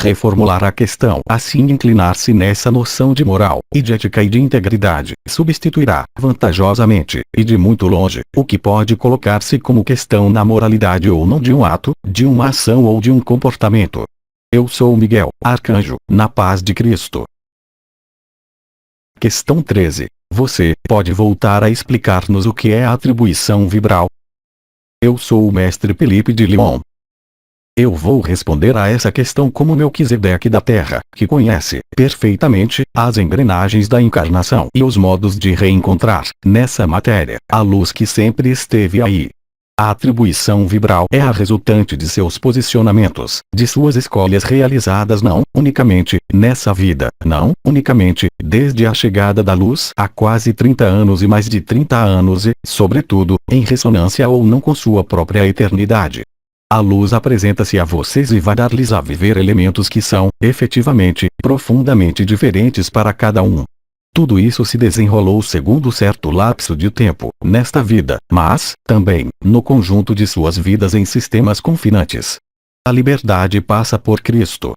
Reformular a questão, assim inclinar-se nessa noção de moral, e de ética e de integridade, substituirá, vantajosamente, e de muito longe, o que pode colocar-se como questão na moralidade ou não de um ato, de uma ação ou de um comportamento. Eu sou Miguel, arcanjo, na paz de Cristo. Questão 13. Você pode voltar a explicar-nos o que é a atribuição vibral? Eu sou o mestre Felipe de Lyon. Eu vou responder a essa questão como Melquisedeque da Terra, que conhece perfeitamente as engrenagens da encarnação e os modos de reencontrar, nessa matéria, a luz que sempre esteve aí. A atribuição vibral é a resultante de seus posicionamentos, de suas escolhas realizadas não unicamente nessa vida, não unicamente desde a chegada da luz há quase 30 anos e mais de 30 anos e, sobretudo, em ressonância ou não com sua própria eternidade. A luz apresenta-se a vocês e vai dar-lhes a viver elementos que são, efetivamente, profundamente diferentes para cada um. Tudo isso se desenrolou segundo certo lapso de tempo, nesta vida, mas, também, no conjunto de suas vidas em sistemas confinantes. A liberdade passa por Cristo.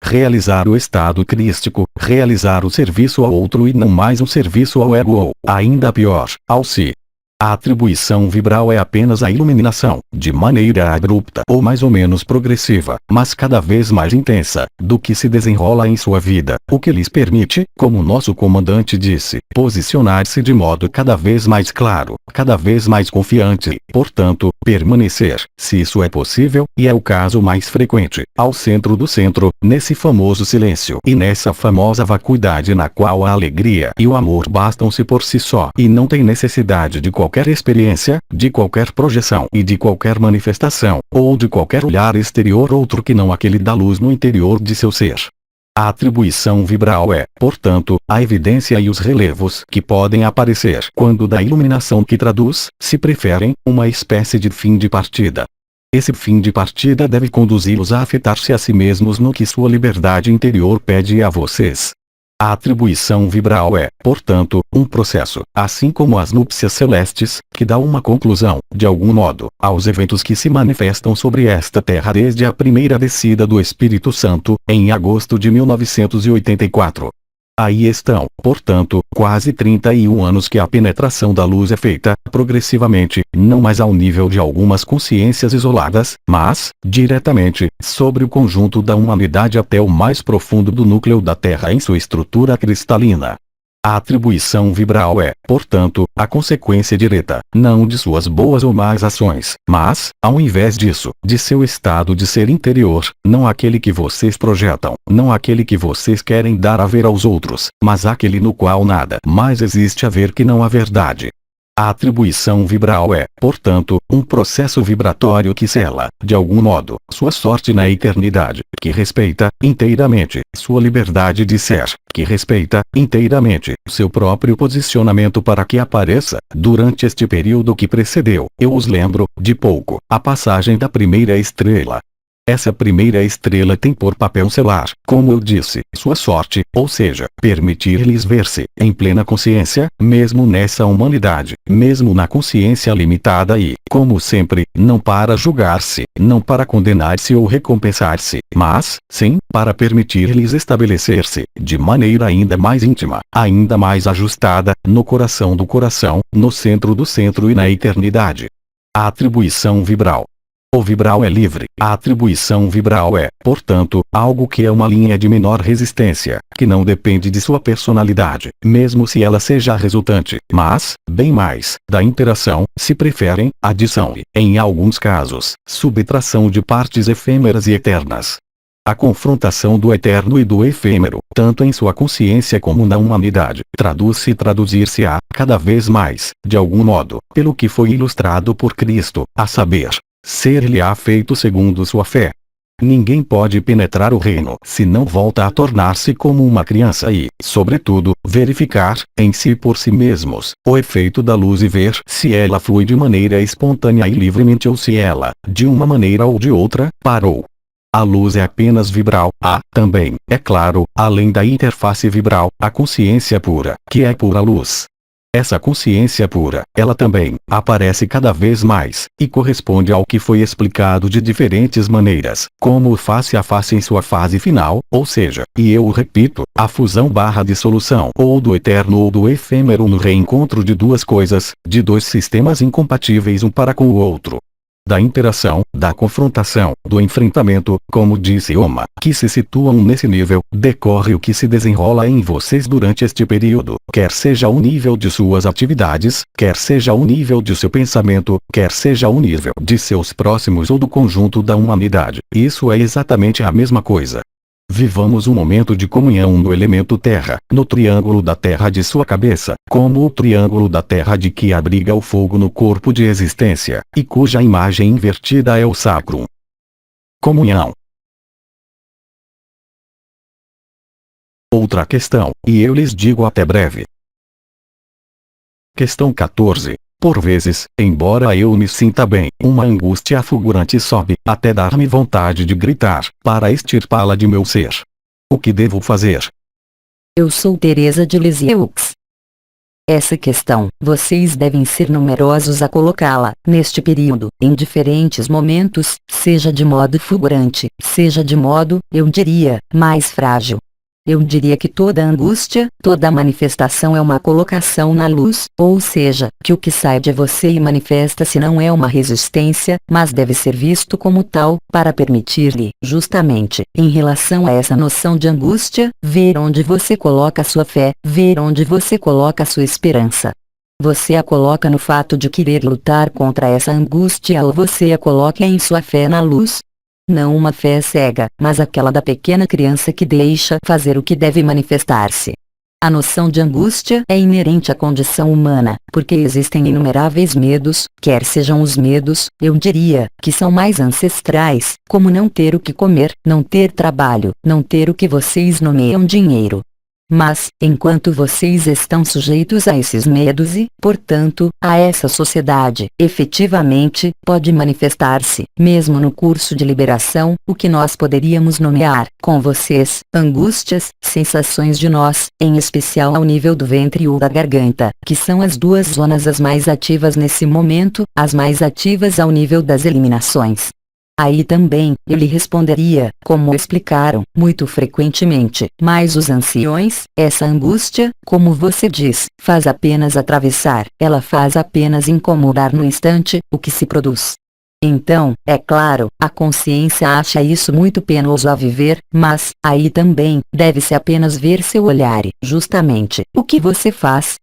Realizar o estado crístico, realizar o serviço ao outro e não mais um serviço ao ego ou, ainda pior, ao si. A atribuição vibral é apenas a iluminação, de maneira abrupta ou mais ou menos progressiva, mas cada vez mais intensa, do que se desenrola em sua vida, o que lhes permite, como nosso comandante disse, posicionar-se de modo cada vez mais claro, cada vez mais confiante e, portanto, permanecer, se isso é possível, e é o caso mais frequente, ao centro do centro, nesse famoso silêncio e nessa famosa vacuidade na qual a alegria e o amor bastam-se por si só e não tem necessidade de qualquer experiência, de qualquer projeção e de qualquer manifestação, ou de qualquer olhar exterior outro que não aquele da luz no interior de seu ser. A atribuição vibral é, portanto, a evidência e os relevos que podem aparecer quando da iluminação que traduz, se preferem, uma espécie de fim de partida. Esse fim de partida deve conduzi-los a afetar-se a si mesmos no que sua liberdade interior pede a vocês. A atribuição vibral é, portanto, um processo, assim como as núpcias celestes, que dá uma conclusão, de algum modo, aos eventos que se manifestam sobre esta terra desde a primeira descida do Espírito Santo, em agosto de 1984. Aí estão, portanto, quase 31 anos que a penetração da luz é feita, progressivamente, não mais ao nível de algumas consciências isoladas, mas, diretamente, sobre o conjunto da humanidade até o mais profundo do núcleo da Terra em sua estrutura cristalina. A atribuição vibral é, portanto, a consequência direta, não de suas boas ou más ações, mas, ao invés disso, de seu estado de ser interior, não aquele que vocês projetam, não aquele que vocês querem dar a ver aos outros, mas aquele no qual nada mais existe a ver que não a verdade. A atribuição vibral é, portanto, um processo vibratório que sela, de algum modo, sua sorte na eternidade, que respeita, inteiramente, sua liberdade de ser, que respeita, inteiramente, seu próprio posicionamento para que apareça, durante este período que precedeu, eu os lembro, de pouco, a passagem da primeira estrela. Essa primeira estrela tem por papel selar, como eu disse, sua sorte, ou seja, permitir-lhes ver-se, em plena consciência, mesmo nessa humanidade, mesmo na consciência limitada e, como sempre, não para julgar-se, não para condenar-se ou recompensar-se, mas, sim, para permitir-lhes estabelecer-se, de maneira ainda mais íntima, ainda mais ajustada, no coração do coração, no centro do centro e na eternidade. A atribuição vibral. O vibral é livre. A atribuição vibral é, portanto, algo que é uma linha de menor resistência, que não depende de sua personalidade, mesmo se ela seja a resultante, mas, bem mais, da interação, se preferem, adição e, em alguns casos, subtração de partes efêmeras e eternas. A confrontação do eterno e do efêmero, tanto em sua consciência como na humanidade, traduz-se e traduzir-se-á, cada vez mais, de algum modo, pelo que foi ilustrado por Cristo, a saber, ser-lhe-á feito segundo sua fé. Ninguém pode penetrar o reino se não volta a tornar-se como uma criança e, sobretudo, verificar, em si por si mesmos, o efeito da luz e ver se ela flui de maneira espontânea e livremente ou se ela, de uma maneira ou de outra, parou. A luz é apenas vibral. Há, também, é claro, além da interface vibral, a consciência pura, que é pura luz. Essa consciência pura, ela também, aparece cada vez mais, e corresponde ao que foi explicado de diferentes maneiras, como o face a face em sua fase final, ou seja, e eu o repito, a fusão/dissolução, ou do eterno ou do efêmero no reencontro de duas coisas, de dois sistemas incompatíveis um para com o outro. da interação, da confrontação, do enfrentamento, como disse Oma, que se situam nesse nível, decorre o que se desenrola em vocês durante este período, quer seja o nível de suas atividades, quer seja o nível de seu pensamento, quer seja o nível de seus próximos ou do conjunto da humanidade. Isso é exatamente a mesma coisa. Vivamos um momento de comunhão no elemento terra, no triângulo da terra de sua cabeça, como o triângulo da terra de que abriga o fogo no corpo de existência, e cuja imagem invertida é o sacrum. Comunhão. Outra questão, e eu lhes digo até breve. Questão 14. Por vezes, embora eu me sinta bem, uma angústia fulgurante sobe, até dar-me vontade de gritar, para extirpá-la de meu ser. O que devo fazer? Eu sou Teresa de Lisieux. Essa questão, vocês devem ser numerosos a colocá-la, neste período, em diferentes momentos, seja de modo fulgurante, seja de modo, eu diria, mais frágil. Eu diria que toda angústia, toda manifestação é uma colocação na luz, ou seja, que o que sai de você e manifesta-se não é uma resistência, mas deve ser visto como tal, para permitir-lhe, justamente, em relação a essa noção de angústia, ver onde você coloca sua fé, ver onde você coloca sua esperança. Você a coloca no fato de querer lutar contra essa angústia ou você a coloca em sua fé na luz? Não uma fé cega, mas aquela da pequena criança que deixa fazer o que deve manifestar-se. A noção de angústia é inerente à condição humana, porque existem inumeráveis medos, quer sejam os medos, eu diria, que são mais ancestrais, como não ter o que comer, não ter trabalho, não ter o que vocês nomeiam dinheiro. Mas, enquanto vocês estão sujeitos a esses medos e, portanto, a essa sociedade, efetivamente, pode manifestar-se, mesmo no curso de liberação, o que nós poderíamos nomear, com vocês, angústias, sensações de nós, em especial ao nível do ventre ou da garganta, que são as duas zonas as mais ativas nesse momento, as mais ativas ao nível das eliminações. Aí também, eu lhe responderia, como explicaram, muito frequentemente, mas os anciões, essa angústia, como você diz, faz apenas atravessar, ela faz apenas incomodar no instante, o que se produz. Então, é claro, a consciência acha isso muito penoso a viver, mas, aí também, deve-se apenas ver seu olhar e, justamente, o que você faz.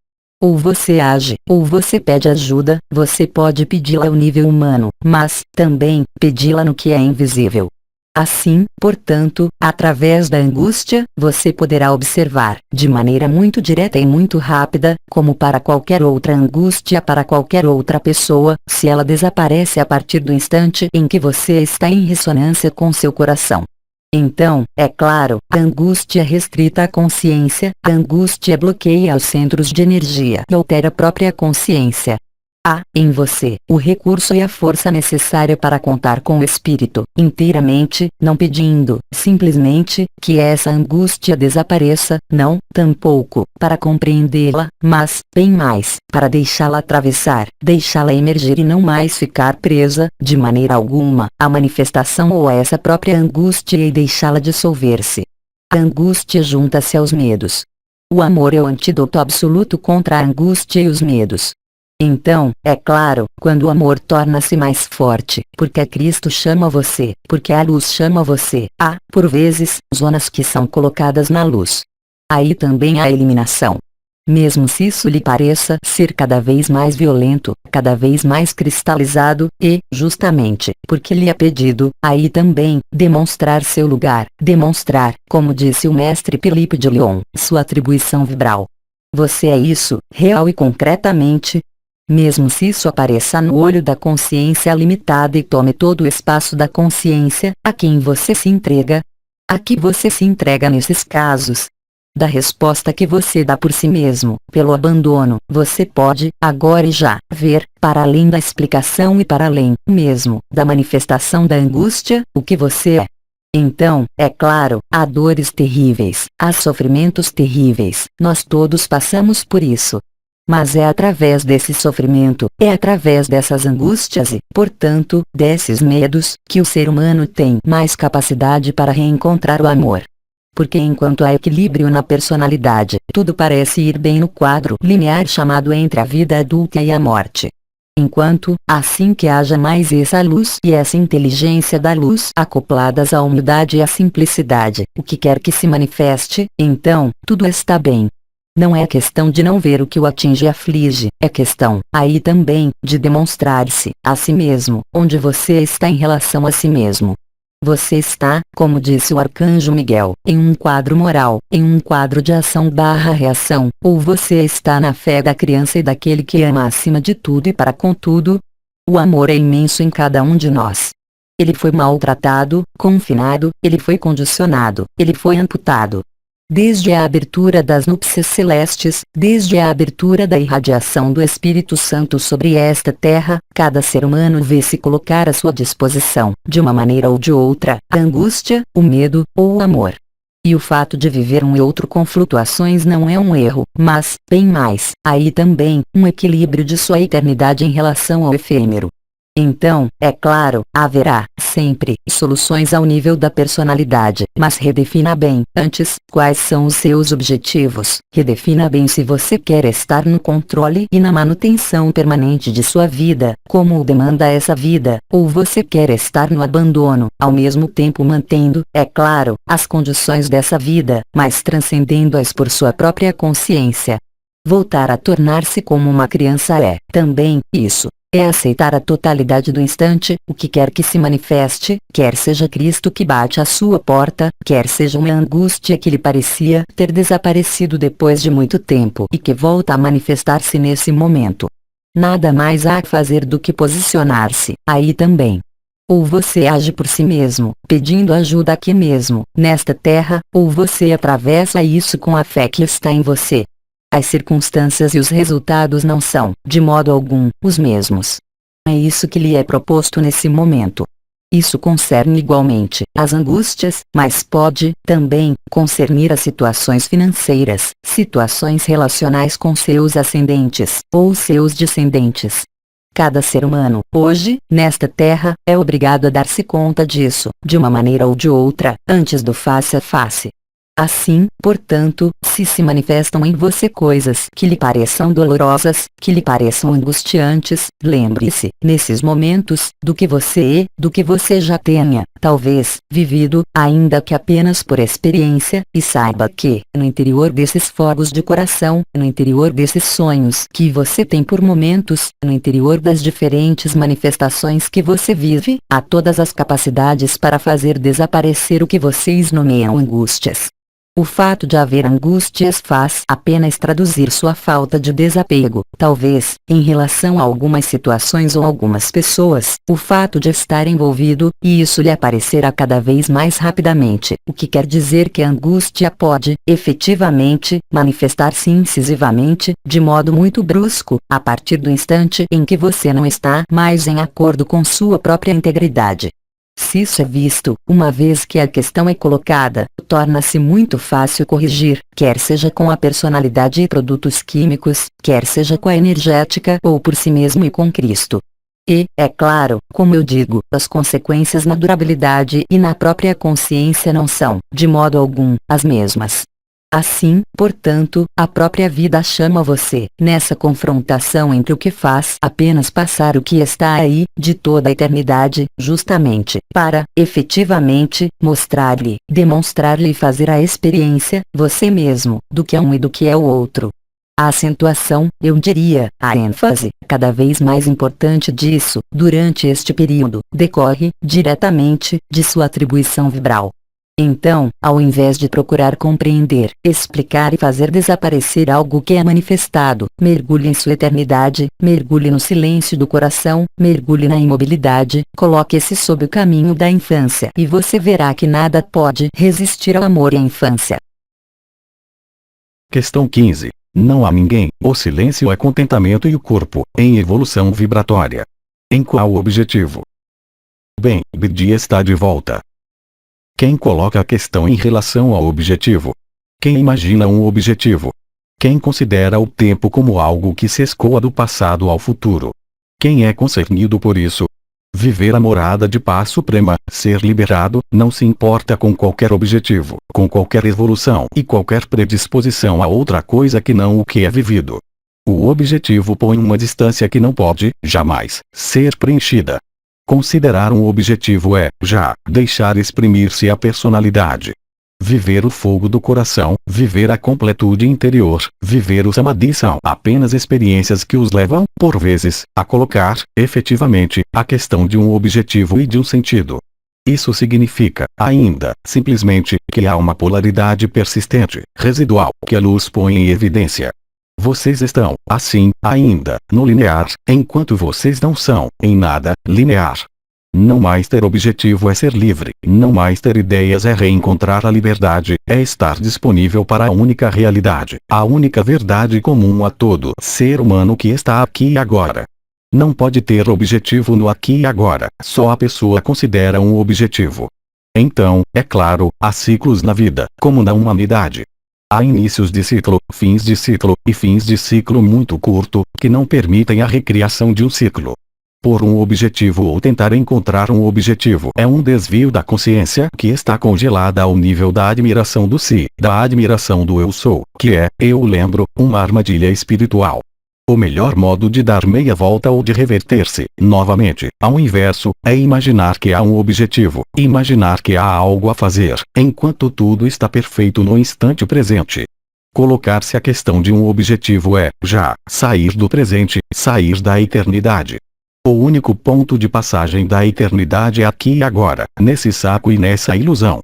Ou você age, ou você pede ajuda, você pode pedi-la ao nível humano, mas, também, pedi-la no que é invisível. Assim, portanto, através da angústia, você poderá observar, de maneira muito direta e muito rápida, como para qualquer outra angústia para qualquer outra pessoa, se ela desaparece a partir do instante em que você está em ressonância com seu coração. Então, é claro, a angústia restrita à consciência, a angústia bloqueia os centros de energia e altera a própria consciência. Há, em você, o recurso e a força necessária para contar com o espírito, inteiramente, não pedindo, simplesmente, que essa angústia desapareça, não, tampouco, para compreendê-la, mas, bem mais, para deixá-la atravessar, deixá-la emergir e não mais ficar presa, de maneira alguma, à manifestação ou a essa própria angústia e deixá-la dissolver-se. A angústia junta-se aos medos. O amor é o antídoto absoluto contra a angústia e os medos. Então, é claro, quando o amor torna-se mais forte, porque Cristo chama você, porque a luz chama você, há, por vezes, zonas que são colocadas na luz. Aí também há eliminação. Mesmo se isso lhe pareça ser cada vez mais violento, cada vez mais cristalizado, e, justamente, porque lhe é pedido, aí também, demonstrar seu lugar, demonstrar, como disse o mestre Philippe de Lyon, sua atribuição vibral. Você é isso, real e concretamente. Mesmo se isso apareça no olho da consciência limitada e tome todo o espaço da consciência, a quem você se entrega? A que você se entrega nesses casos? Da resposta que você dá por si mesmo, pelo abandono, você pode, agora e já, ver, para além da explicação e para além, mesmo, da manifestação da angústia, o que você é. Então, é claro, há dores terríveis, há sofrimentos terríveis, nós todos passamos por isso. Mas é através desse sofrimento, é através dessas angústias e, portanto, desses medos, que o ser humano tem mais capacidade para reencontrar o amor. Porque enquanto há equilíbrio na personalidade, tudo parece ir bem no quadro linear chamado entre a vida adulta e a morte. Enquanto, assim que haja mais essa luz e essa inteligência da luz acopladas à humildade e à simplicidade, o que quer que se manifeste, então, tudo está bem. Não é questão de não ver o que o atinge e aflige, é questão, aí também, de demonstrar-se, a si mesmo, onde você está em relação a si mesmo. Você está, como disse o arcanjo Miguel, em um quadro moral, em um quadro de ação/reação, ou você está na fé da criança e daquele que ama acima de tudo e para com tudo? O amor é imenso em cada um de nós. Ele foi maltratado, confinado, ele foi condicionado, ele foi amputado. Desde a abertura das núpcias celestes, desde a abertura da irradiação do Espírito Santo sobre esta terra, cada ser humano vê-se colocar à sua disposição, de uma maneira ou de outra, a angústia, o medo, ou o amor. E o fato de viver um e outro com flutuações não é um erro, mas, bem mais, aí também, um equilíbrio de sua eternidade em relação ao efêmero. Então, é claro, haverá, sempre, soluções ao nível da personalidade, mas redefina bem, antes, quais são os seus objetivos, redefina bem se você quer estar no controle e na manutenção permanente de sua vida, como o demanda essa vida, ou você quer estar no abandono, ao mesmo tempo mantendo, é claro, as condições dessa vida, mas transcendendo-as por sua própria consciência. Voltar a tornar-se como uma criança é, também, isso. É aceitar a totalidade do instante, o que quer que se manifeste, quer seja Cristo que bate à sua porta, quer seja uma angústia que lhe parecia ter desaparecido depois de muito tempo e que volta a manifestar-se nesse momento. Nada mais há a fazer do que posicionar-se, aí também. Ou você age por si mesmo, pedindo ajuda aqui mesmo, nesta terra, ou você atravessa isso com a fé que está em você. As circunstâncias e os resultados não são, de modo algum, os mesmos. É isso que lhe é proposto nesse momento. Isso concerne igualmente as angústias, mas pode, também, concernir as situações financeiras, situações relacionais com seus ascendentes, ou seus descendentes. Cada ser humano, hoje, nesta terra, é obrigado a dar-se conta disso, de uma maneira ou de outra, antes do face a face. Assim, portanto, se manifestam em você coisas que lhe pareçam dolorosas, que lhe pareçam angustiantes, lembre-se, nesses momentos, do que você já tenha, talvez, vivido, ainda que apenas por experiência, e saiba que, no interior desses fogos de coração, no interior desses sonhos que você tem por momentos, no interior das diferentes manifestações que você vive, há todas as capacidades para fazer desaparecer o que vocês nomeiam angústias. O fato de haver angústias faz apenas traduzir sua falta de desapego, talvez, em relação a algumas situações ou algumas pessoas, o fato de estar envolvido, e isso lhe aparecerá cada vez mais rapidamente, o que quer dizer que a angústia pode, efetivamente, manifestar-se incisivamente, de modo muito brusco, a partir do instante em que você não está mais em acordo com sua própria integridade. Se isso é visto, uma vez que a questão é colocada, torna-se muito fácil corrigir, quer seja com a personalidade e produtos químicos, quer seja com a energética ou por si mesmo e com Cristo. E, é claro, como eu digo, as consequências na durabilidade e na própria consciência não são, de modo algum, as mesmas. Assim, portanto, a própria vida chama você, nessa confrontação entre o que faz apenas passar o que está aí, de toda a eternidade, justamente, para, efetivamente, mostrar-lhe, demonstrar-lhe e fazer a experiência, você mesmo, do que é um e do que é o outro. A acentuação, eu diria, a ênfase, cada vez mais importante disso, durante este período, decorre, diretamente, de sua atribuição vibral. Então, ao invés de procurar compreender, explicar e fazer desaparecer algo que é manifestado, mergulhe em sua eternidade, mergulhe no silêncio do coração, mergulhe na imobilidade, coloque-se sob o caminho da infância e você verá que nada pode resistir ao amor e à infância. Questão 15. Não há ninguém, o silêncio é contentamento e o corpo, em evolução vibratória. Em qual objetivo? Bem, Bidi está de volta. Quem coloca a questão em relação ao objetivo? Quem imagina um objetivo? Quem considera o tempo como algo que se escoa do passado ao futuro? Quem é concernido por isso? Viver a morada de paz suprema, ser liberado, não se importa com qualquer objetivo, com qualquer evolução e qualquer predisposição a outra coisa que não o que é vivido. O objetivo põe uma distância que não pode, jamais, ser preenchida. Considerar um objetivo é, já, deixar exprimir-se a personalidade. Viver o fogo do coração, viver a completude interior, viver o samadhi são apenas experiências que os levam, por vezes, a colocar, efetivamente, a questão de um objetivo e de um sentido. Isso significa, ainda, simplesmente, que há uma polaridade persistente, residual, que a luz põe em evidência. Vocês estão, assim, ainda, no linear, enquanto vocês não são, em nada, linear. Não mais ter objetivo é ser livre, não mais ter ideias é reencontrar a liberdade, é estar disponível para a única realidade, a única verdade comum a todo ser humano que está aqui e agora. Não pode ter objetivo no aqui e agora, só a pessoa considera um objetivo. Então, é claro, há ciclos na vida, como na humanidade. Há inícios de ciclo, fins de ciclo, e fins de ciclo muito curto, que não permitem a recriação de um ciclo. Por um objetivo ou tentar encontrar um objetivo é um desvio da consciência que está congelada ao nível da admiração do si, da admiração do eu sou, que é, eu lembro, uma armadilha espiritual. O melhor modo de dar meia volta ou de reverter-se, novamente, ao inverso, é imaginar que há um objetivo, imaginar que há algo a fazer, enquanto tudo está perfeito no instante presente. Colocar-se a questão de um objetivo é, já, sair do presente, sair da eternidade. O único ponto de passagem da eternidade é aqui e agora, nesse saco e nessa ilusão.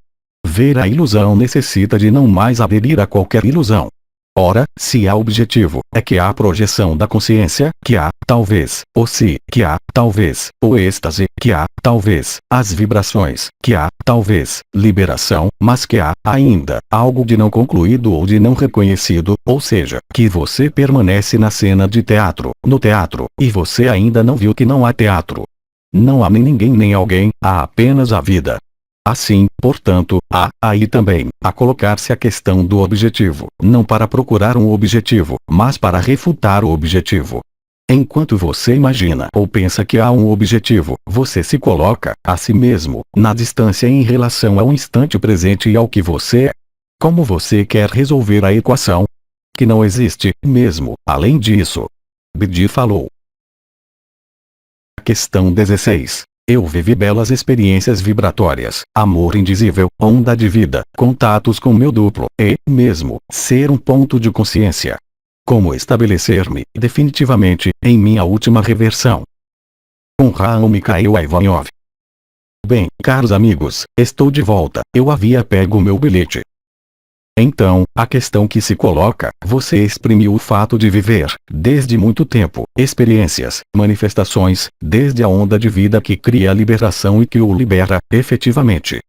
Ver a ilusão necessita de não mais aderir a qualquer ilusão. Ora, se há objetivo, é que há projeção da consciência, que há, talvez, o si, que há, talvez, o êxtase, que há, talvez, as vibrações, que há, talvez, liberação, mas que há, ainda, algo de não concluído ou de não reconhecido, ou seja, que você permanece na cena de teatro, no teatro, e você ainda não viu que não há teatro. Não há nem ninguém nem alguém, há apenas a vida. Assim, portanto, há, aí também, a colocar-se a questão do objetivo, não para procurar um objetivo, mas para refutar o objetivo. Enquanto você imagina ou pensa que há um objetivo, você se coloca, a si mesmo, na distância em relação ao instante presente e ao que você é. Como você quer resolver a equação? Que não existe, mesmo, além disso. Bidi falou. Questão 16. Eu vivi belas experiências vibratórias, amor indizível, onda de vida, contatos com meu duplo, e, mesmo, ser um ponto de consciência. Como estabelecer-me, definitivamente, em minha última reversão? Com Raul Mikhail Ivanov. Bem, caros amigos, estou de volta, eu havia pego meu bilhete. Então, a questão que se coloca, você exprimiu o fato de viver, desde muito tempo, experiências, manifestações, desde a onda de vida que cria a liberação e que o libera, efetivamente.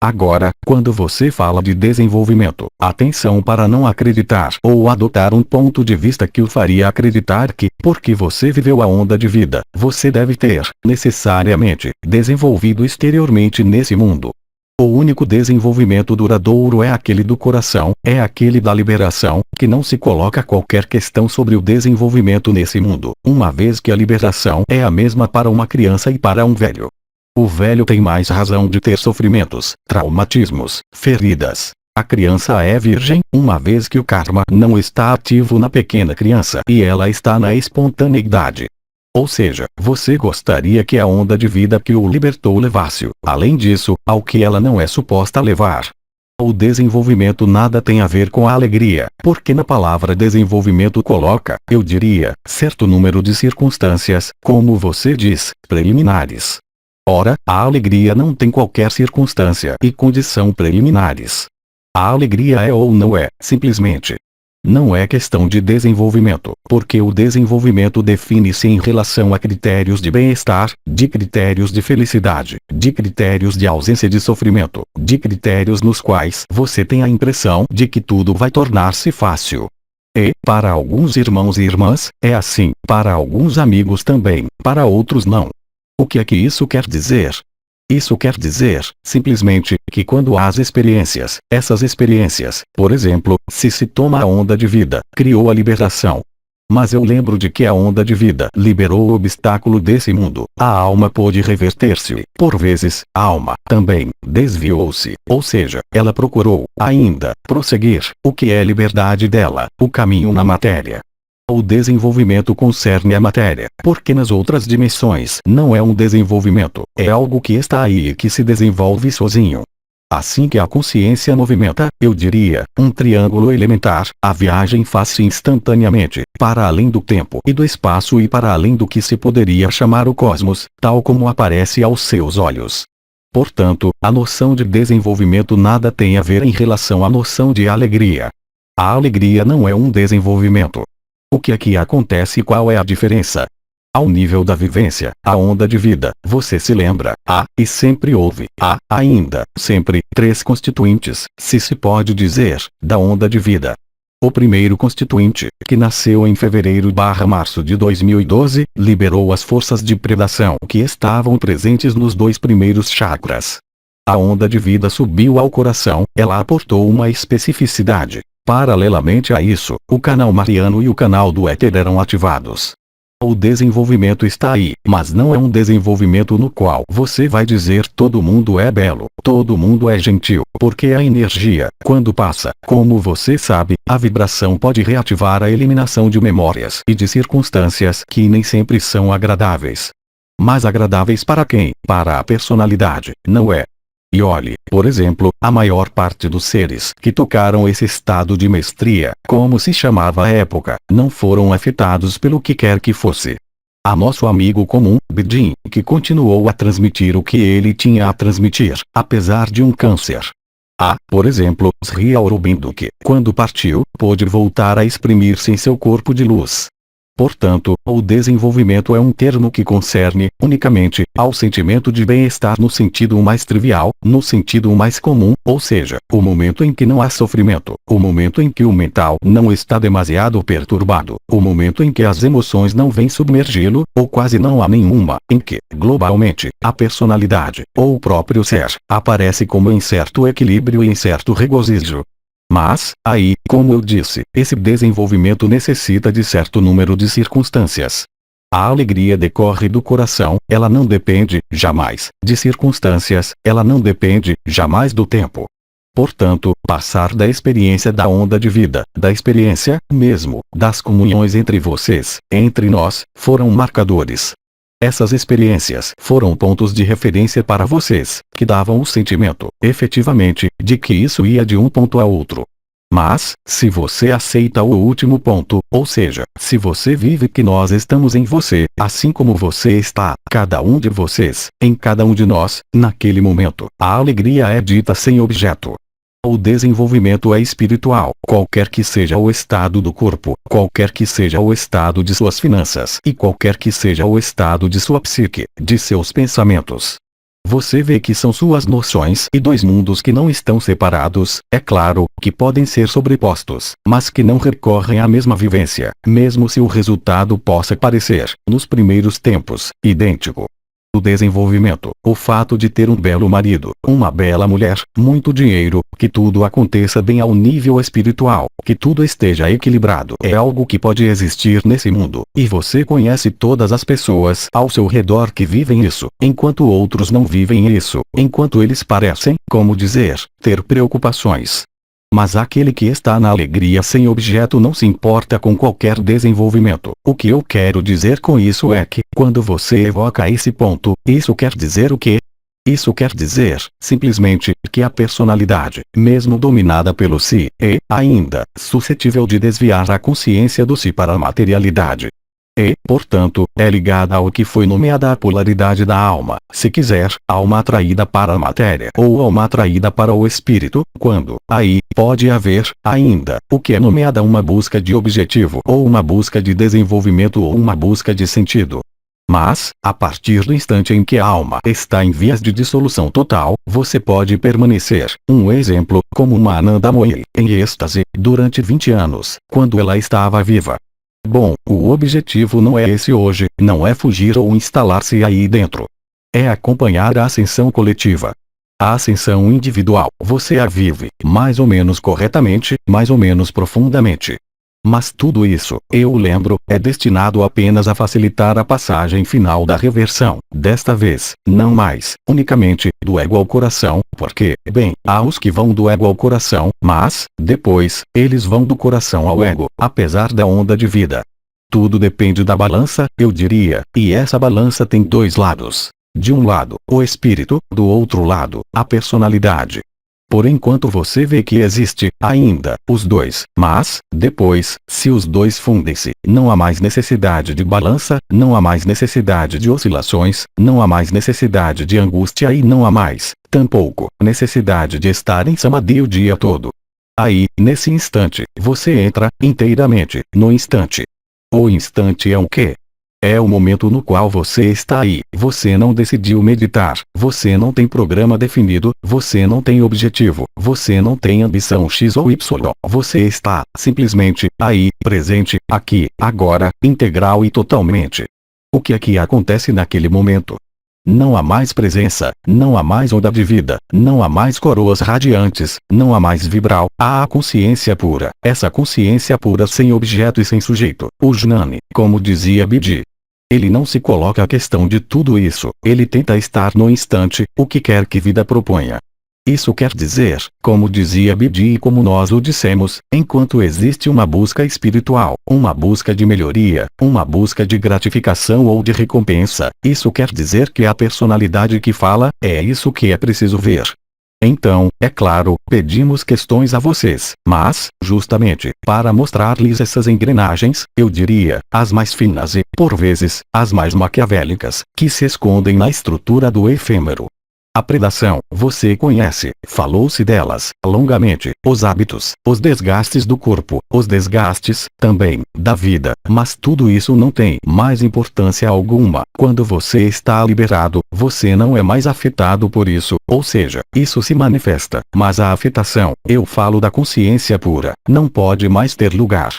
Agora, quando você fala de desenvolvimento, atenção para não acreditar ou adotar um ponto de vista que o faria acreditar que, porque você viveu a onda de vida, você deve ter, necessariamente, desenvolvido exteriormente nesse mundo. O único desenvolvimento duradouro é aquele do coração, é aquele da liberação, que não se coloca qualquer questão sobre o desenvolvimento nesse mundo, uma vez que a liberação é a mesma para uma criança e para um velho. O velho tem mais razão de ter sofrimentos, traumatismos, feridas. A criança é virgem, uma vez que o karma não está ativo na pequena criança e ela está na espontaneidade. Ou seja, você gostaria que a onda de vida que o libertou levasse, além disso, ao que ela não é suposta levar. O desenvolvimento nada tem a ver com a alegria, porque na palavra desenvolvimento coloca, eu diria, certo número de circunstâncias, como você diz, preliminares. Ora, a alegria não tem qualquer circunstância e condição preliminares. A alegria é ou não é, simplesmente. Não é questão de desenvolvimento, porque o desenvolvimento define-se em relação a critérios de bem-estar, de critérios de felicidade, de critérios de ausência de sofrimento, de critérios nos quais você tem a impressão de que tudo vai tornar-se fácil. E, para alguns irmãos e irmãs, é assim, para alguns amigos também, para outros não. O que é que isso quer dizer? Isso quer dizer, simplesmente, que quando há as experiências, essas experiências, por exemplo, se toma a onda de vida, criou a liberação. Mas eu lembro de que a onda de vida liberou o obstáculo desse mundo, a alma pôde reverter-se, por vezes, a alma, também, desviou-se, ou seja, ela procurou, ainda, prosseguir, o que é liberdade dela, o caminho na matéria. O desenvolvimento concerne a matéria, porque nas outras dimensões não é um desenvolvimento, é algo que está aí e que se desenvolve sozinho. Assim que a consciência movimenta, eu diria, um triângulo elementar, a viagem faz-se instantaneamente, para além do tempo e do espaço e para além do que se poderia chamar o cosmos, tal como aparece aos seus olhos. Portanto, a noção de desenvolvimento nada tem a ver em relação à noção de alegria. A alegria não é um desenvolvimento. O que aqui acontece e qual é a diferença? Ao nível da vivência, a onda de vida, você se lembra, há, e sempre houve, há, ainda, sempre, três constituintes, se pode dizer, da onda de vida. O primeiro constituinte, que nasceu em fevereiro/março de 2012, liberou as forças de predação que estavam presentes nos dois primeiros chakras. A onda de vida subiu ao coração, ela aportou uma especificidade. Paralelamente a isso, o canal mariano e o canal do éter eram ativados. O desenvolvimento está aí, mas não é um desenvolvimento no qual você vai dizer todo mundo é belo, todo mundo é gentil, porque a energia, quando passa, como você sabe, a vibração pode reativar a eliminação de memórias e de circunstâncias que nem sempre são agradáveis. Mas agradáveis para quem? Para a personalidade, não é? E olhe, por exemplo, a maior parte dos seres que tocaram esse estado de mestria, como se chamava à época, não foram afetados pelo que quer que fosse. Há nosso amigo comum, Bidin, que continuou a transmitir o que ele tinha a transmitir, apesar de um câncer. Há, por exemplo, Sri Aurobindo que, quando partiu, pôde voltar a exprimir-se em seu corpo de luz. Portanto, o desenvolvimento é um termo que concerne, unicamente, ao sentimento de bem-estar no sentido mais trivial, no sentido mais comum, ou seja, o momento em que não há sofrimento, o momento em que o mental não está demasiado perturbado, o momento em que as emoções não vêm submergi-lo, ou quase não há nenhuma, em que, globalmente, a personalidade, ou o próprio ser, aparece como em certo equilíbrio e em certo regozijo. Mas, aí, como eu disse, esse desenvolvimento necessita de certo número de circunstâncias. A alegria decorre do coração, ela não depende, jamais, de circunstâncias, ela não depende, jamais do tempo. Portanto, passar da experiência da onda de vida, da experiência, mesmo, das comunhões entre vocês, entre nós, foram marcadores. Essas experiências foram pontos de referência para vocês, que davam o sentimento, efetivamente, de que isso ia de um ponto a outro. Mas, se você aceita o último ponto, ou seja, se você vive que nós estamos em você, assim como você está, cada um de vocês, em cada um de nós, naquele momento, a alegria é dita sem objeto. O desenvolvimento é espiritual, qualquer que seja o estado do corpo, qualquer que seja o estado de suas finanças e qualquer que seja o estado de sua psique, de seus pensamentos. Você vê que são suas noções e dois mundos que não estão separados, é claro, que podem ser sobrepostos, mas que não recorrem à mesma vivência, mesmo se o resultado possa parecer, nos primeiros tempos, idêntico. O desenvolvimento, o fato de ter um belo marido, uma bela mulher, muito dinheiro, que tudo aconteça bem ao nível espiritual, que tudo esteja equilibrado, é algo que pode existir nesse mundo, e você conhece todas as pessoas ao seu redor que vivem isso, enquanto outros não vivem isso, enquanto eles parecem, como dizer, ter preocupações. Mas aquele que está na alegria sem objeto não se importa com qualquer desenvolvimento. O que eu quero dizer com isso é que, quando você evoca esse ponto, isso quer dizer o quê? Isso quer dizer, simplesmente, que a personalidade, mesmo dominada pelo si, é, ainda, suscetível de desviar a consciência do si para a materialidade. E, portanto, é ligada ao que foi nomeada a polaridade da alma, se quiser, alma atraída para a matéria ou alma atraída para o espírito, quando, aí, pode haver, ainda, o que é nomeada uma busca de objetivo ou uma busca de desenvolvimento ou uma busca de sentido. Mas, a partir do instante em que a alma está em vias de dissolução total, você pode permanecer, um exemplo, como uma Ananda Moyi, em êxtase, durante 20 anos, quando ela estava viva. Bom, o objetivo não é esse hoje, não é fugir ou instalar-se aí dentro. É acompanhar a ascensão coletiva. A ascensão individual, você a vive, mais ou menos corretamente, mais ou menos profundamente. Mas tudo isso, eu lembro, é destinado apenas a facilitar a passagem final da reversão, desta vez, não mais, unicamente, do ego ao coração, porque, bem, há os que vão do ego ao coração, mas, depois, eles vão do coração ao ego, apesar da onda de vida. Tudo depende da balança, eu diria, e essa balança tem dois lados. De um lado, o espírito, do outro lado, a personalidade. Por enquanto você vê que existe, ainda, os dois, mas, depois, se os dois fundem-se, não há mais necessidade de balança, não há mais necessidade de oscilações, não há mais necessidade de angústia e não há mais, tampouco, necessidade de estar em samadhi o dia todo. Aí, nesse instante, você entra, inteiramente, no instante. O instante é o quê? É o momento no qual você está aí. Você não decidiu meditar, você não tem programa definido, você não tem objetivo, você não tem ambição X ou Y. Você está, simplesmente, aí, presente, aqui, agora, integral e totalmente. O que é que acontece naquele momento? Não há mais presença, não há mais onda de vida, não há mais coroas radiantes, não há mais vibral, há a consciência pura, essa consciência pura sem objeto e sem sujeito, o Jnani, como dizia Bidi. Ele não se coloca a questão de tudo isso, ele tenta estar no instante, o que quer que vida proponha. Isso quer dizer, como dizia Bidi e como nós o dissemos, enquanto existe uma busca espiritual, uma busca de melhoria, uma busca de gratificação ou de recompensa, isso quer dizer que a personalidade que fala, é isso que é preciso ver. Então, é claro, pedimos questões a vocês, mas, justamente, para mostrar-lhes essas engrenagens, eu diria, as mais finas e, por vezes, as mais maquiavélicas, que se escondem na estrutura do efêmero. A predação, você conhece, falou-se delas, longamente, os hábitos, os desgastes do corpo, os desgastes, também, da vida, mas tudo isso não tem mais importância alguma, quando você está liberado, você não é mais afetado por isso, ou seja, isso se manifesta, mas a afetação, eu falo da consciência pura, não pode mais ter lugar.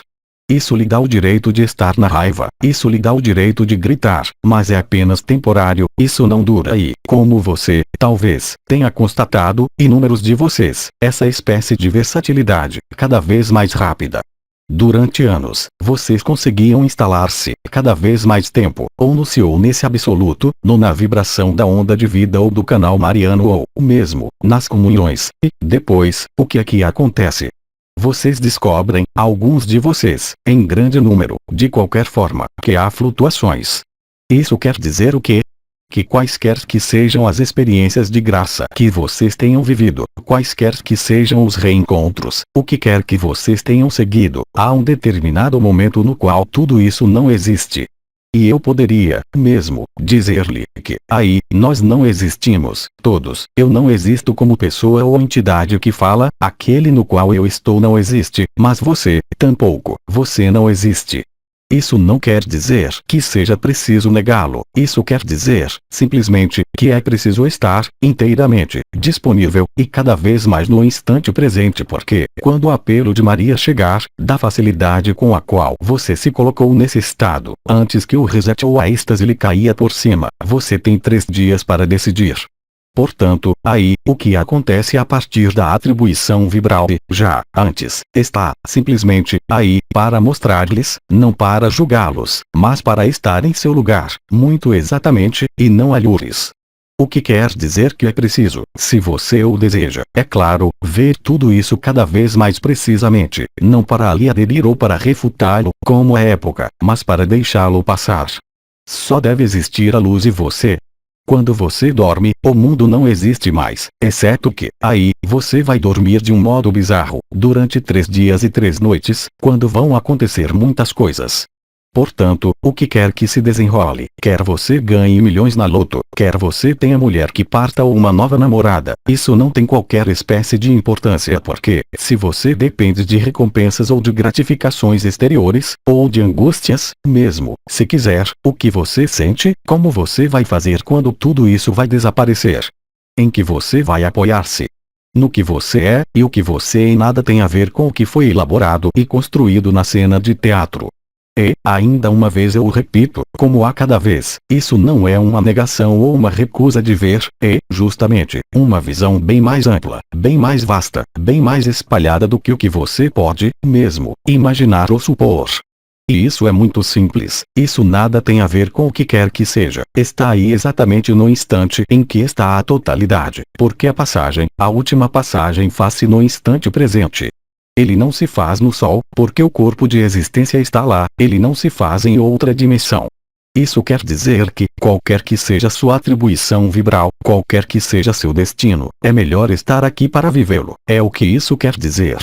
Isso lhe dá o direito de estar na raiva, isso lhe dá o direito de gritar, mas é apenas temporário, isso não dura e, como você, talvez, tenha constatado, inúmeros de vocês, essa espécie de versatilidade, cada vez mais rápida. Durante anos, vocês conseguiam instalar-se, cada vez mais tempo, ou no si ou nesse absoluto, na vibração da onda de vida ou do canal mariano ou, mesmo, nas comunhões, e, depois, o que é que acontece? Vocês descobrem, alguns de vocês, em grande número, de qualquer forma, que há flutuações. Isso quer dizer o quê? Que quaisquer que sejam as experiências de graça que vocês tenham vivido, quaisquer que sejam os reencontros, o que quer que vocês tenham seguido, há um determinado momento no qual tudo isso não existe. E eu poderia, mesmo, dizer-lhe que, aí, nós não existimos, todos, eu não existo como pessoa ou entidade que fala, aquele no qual eu estou não existe, mas você, tampouco, você não existe. Isso não quer dizer que seja preciso negá-lo, isso quer dizer, simplesmente, que é preciso estar, inteiramente, disponível, e cada vez mais no instante presente porque, quando o apelo de Maria chegar, da facilidade com a qual você se colocou nesse estado, antes que o reset ou a êxtase lhe caia por cima, você tem 3 dias para decidir. Portanto, aí, o que acontece a partir da atribuição vibral e, já, antes, está, simplesmente, aí, para mostrar-lhes, não para julgá-los, mas para estar em seu lugar, muito exatamente, e não alhures. O que quer dizer que é preciso, se você o deseja, é claro, ver tudo isso cada vez mais precisamente, não para lhe aderir ou para refutá-lo, como é época, mas para deixá-lo passar. Só deve existir a luz e você. Quando você dorme, o mundo não existe mais, exceto que, aí, você vai dormir de um modo bizarro, durante 3 dias e 3 noites, quando vão acontecer muitas coisas. Portanto, o que quer que se desenrole, quer você ganhe milhões na loto, quer você tenha mulher que parta ou uma nova namorada, isso não tem qualquer espécie de importância porque, se você depende de recompensas ou de gratificações exteriores, ou de angústias, mesmo, se quiser, o que você sente, como você vai fazer quando tudo isso vai desaparecer? Em que você vai apoiar-se? No que você é, e o que você é nada tem a ver com o que foi elaborado e construído na cena de teatro. E, ainda uma vez eu o repito, como a cada vez, isso não é uma negação ou uma recusa de ver, é, justamente, uma visão bem mais ampla, bem mais vasta, bem mais espalhada do que o que você pode, mesmo, imaginar ou supor. E isso é muito simples, isso nada tem a ver com o que quer que seja, está aí exatamente no instante em que está a totalidade, porque a passagem, a última passagem faz-se no instante presente. Ele não se faz no Sol, porque o corpo de existência está lá, ele não se faz em outra dimensão. Isso quer dizer que, qualquer que seja sua atribuição vibral, qualquer que seja seu destino, é melhor estar aqui para vivê-lo. É o que isso quer dizer.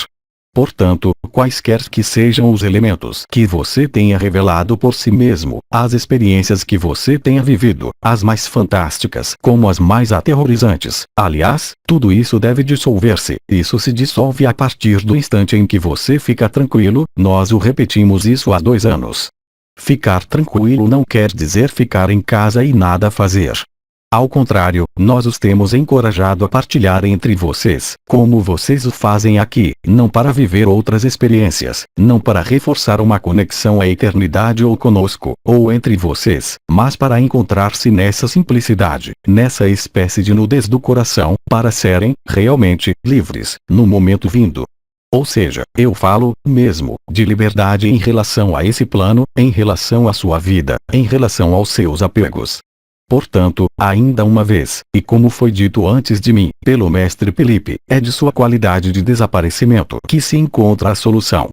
Portanto, quaisquer que sejam os elementos que você tenha revelado por si mesmo, as experiências que você tenha vivido, as mais fantásticas como as mais aterrorizantes, aliás, tudo isso deve dissolver-se. Isso se dissolve a partir do instante em que você fica tranquilo. Nós o repetimos isso há 2 anos. Ficar tranquilo não quer dizer ficar em casa e nada fazer. Ao contrário, nós os temos encorajado a partilhar entre vocês, como vocês o fazem aqui, não para viver outras experiências, não para reforçar uma conexão à eternidade ou conosco, ou entre vocês, mas para encontrar-se nessa simplicidade, nessa espécie de nudez do coração, para serem, realmente, livres, no momento vindo. Ou seja, eu falo, mesmo, de liberdade em relação a esse plano, em relação à sua vida, em relação aos seus apegos. Portanto, ainda uma vez, e como foi dito antes de mim, pelo mestre Felipe, é de sua qualidade de desaparecimento que se encontra a solução.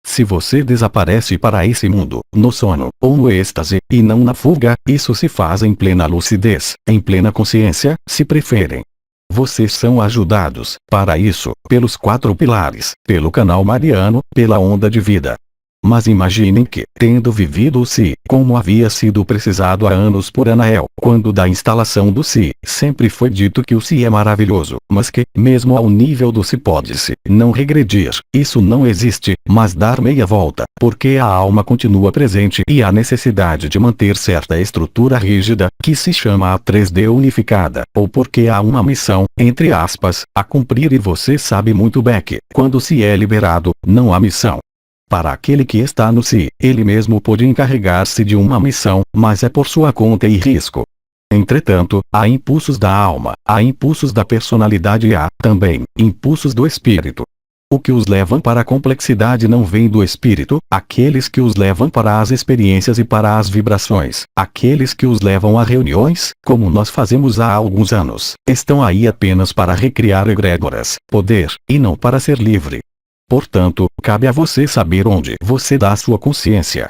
Se você desaparece para esse mundo, no sono, ou no êxtase, e não na fuga, isso se faz em plena lucidez, em plena consciência, se preferem. Vocês são ajudados, para isso, pelos 4 pilares, pelo canal mariano, pela onda de vida. Mas imaginem que, tendo vivido o Si, como havia sido precisado há anos por Anael, quando da instalação do Si, sempre foi dito que o Si é maravilhoso, mas que, mesmo ao nível do Si pode-se, não regredir, isso não existe, mas dar meia volta, porque a alma continua presente e há necessidade de manter certa estrutura rígida, que se chama a 3D unificada, ou porque há uma missão, entre aspas, a cumprir e você sabe muito bem que, quando Se é liberado, não há missão. Para aquele que está no Si, ele mesmo pode encarregar-se de uma missão, mas é por sua conta e risco. Entretanto, há impulsos da alma, há impulsos da personalidade e há, também, impulsos do espírito. O que os levam para a complexidade não vem do espírito, aqueles que os levam para as experiências e para as vibrações, aqueles que os levam a reuniões, como nós fazemos há alguns anos, estão aí apenas para recriar egrégoras, poder, e não para ser livre. Portanto, cabe a você saber onde você dá sua consciência.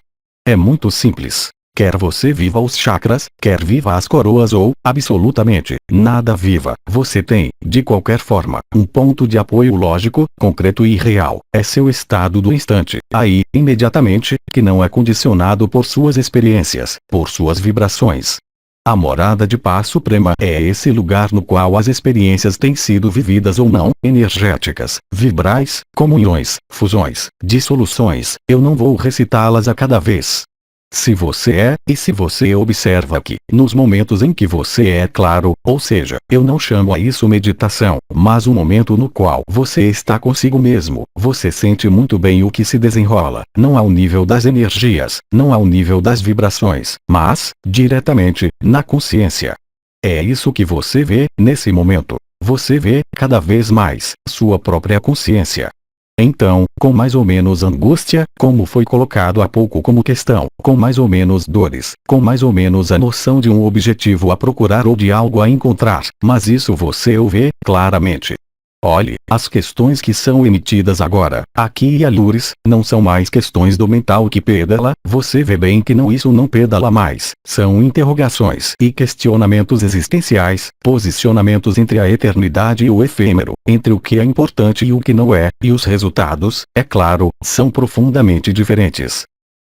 É muito simples. Quer você viva os chakras, quer viva as coroas ou, absolutamente, nada viva, você tem, de qualquer forma, um ponto de apoio lógico, concreto e real. É seu estado do instante, aí, imediatamente, que não é condicionado por suas experiências, por suas vibrações. A morada de paz suprema é esse lugar no qual as experiências têm sido vividas ou não, energéticas, vibrais, comunhões, fusões, dissoluções, eu não vou recitá-las a cada vez. Se você é, e se você observa que, nos momentos em que você é claro, ou seja, eu não chamo a isso meditação, mas o momento no qual você está consigo mesmo, você sente muito bem o que se desenrola, não ao nível das energias, não ao nível das vibrações, mas, diretamente, na consciência. É isso que você vê, nesse momento. Você vê, cada vez mais, sua própria consciência. Então, com mais ou menos angústia, como foi colocado há pouco como questão, com mais ou menos dores, com mais ou menos a noção de um objetivo a procurar ou de algo a encontrar, mas isso você o vê, claramente. Olhe, as questões que são emitidas agora, aqui e alures, não são mais questões do mental que pedala, você vê bem que isso não pedala mais, são interrogações e questionamentos existenciais, posicionamentos entre a eternidade e o efêmero, entre o que é importante e o que não é, e os resultados, é claro, são profundamente diferentes.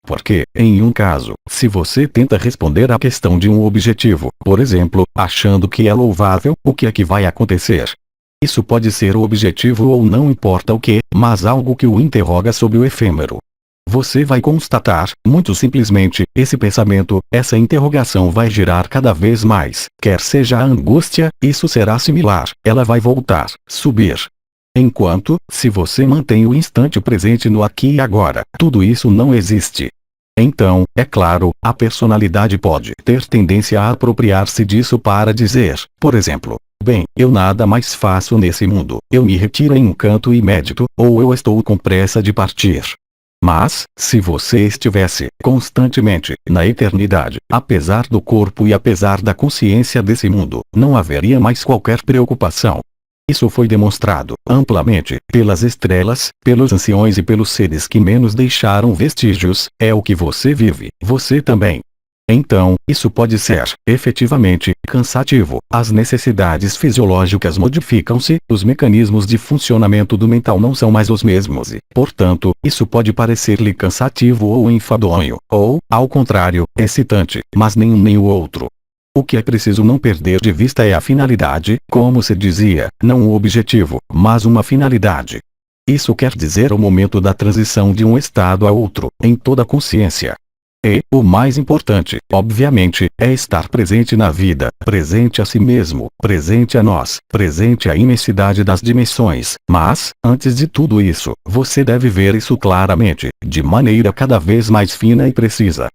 Porque, em um caso, se você tenta responder à questão de um objetivo, por exemplo, achando que é louvável, o que é que vai acontecer? Isso pode ser o objetivo ou não importa o que, mas algo que o interroga sobre o efêmero. Você vai constatar, muito simplesmente, esse pensamento, essa interrogação vai girar cada vez mais, quer seja a angústia, isso será similar, ela vai voltar, subir. Enquanto, se você mantém o instante presente no aqui e agora, tudo isso não existe. Então, é claro, a personalidade pode ter tendência a apropriar-se disso para dizer, por exemplo, bem, eu nada mais faço nesse mundo, eu me retiro em um canto e medito, ou eu estou com pressa de partir. Mas, se você estivesse, constantemente, na eternidade, apesar do corpo e apesar da consciência desse mundo, não haveria mais qualquer preocupação. Isso foi demonstrado amplamente pelas estrelas, pelos anciões e pelos seres que menos deixaram vestígios. É o que você vive, você também. Então, isso pode ser, efetivamente, cansativo. As necessidades fisiológicas modificam-se, os mecanismos de funcionamento do mental não são mais os mesmos e, portanto, isso pode parecer-lhe cansativo ou enfadonho, ou, ao contrário, excitante, mas nenhum nem o outro. O que é preciso não perder de vista é a finalidade, como se dizia, não o objetivo, mas uma finalidade. Isso quer dizer o momento da transição de um estado a outro, em toda a consciência. E, o mais importante, obviamente, é estar presente na vida, presente a si mesmo, presente a nós, presente à imensidade das dimensões. Mas, antes de tudo isso, você deve ver isso claramente, de maneira cada vez mais fina e precisa.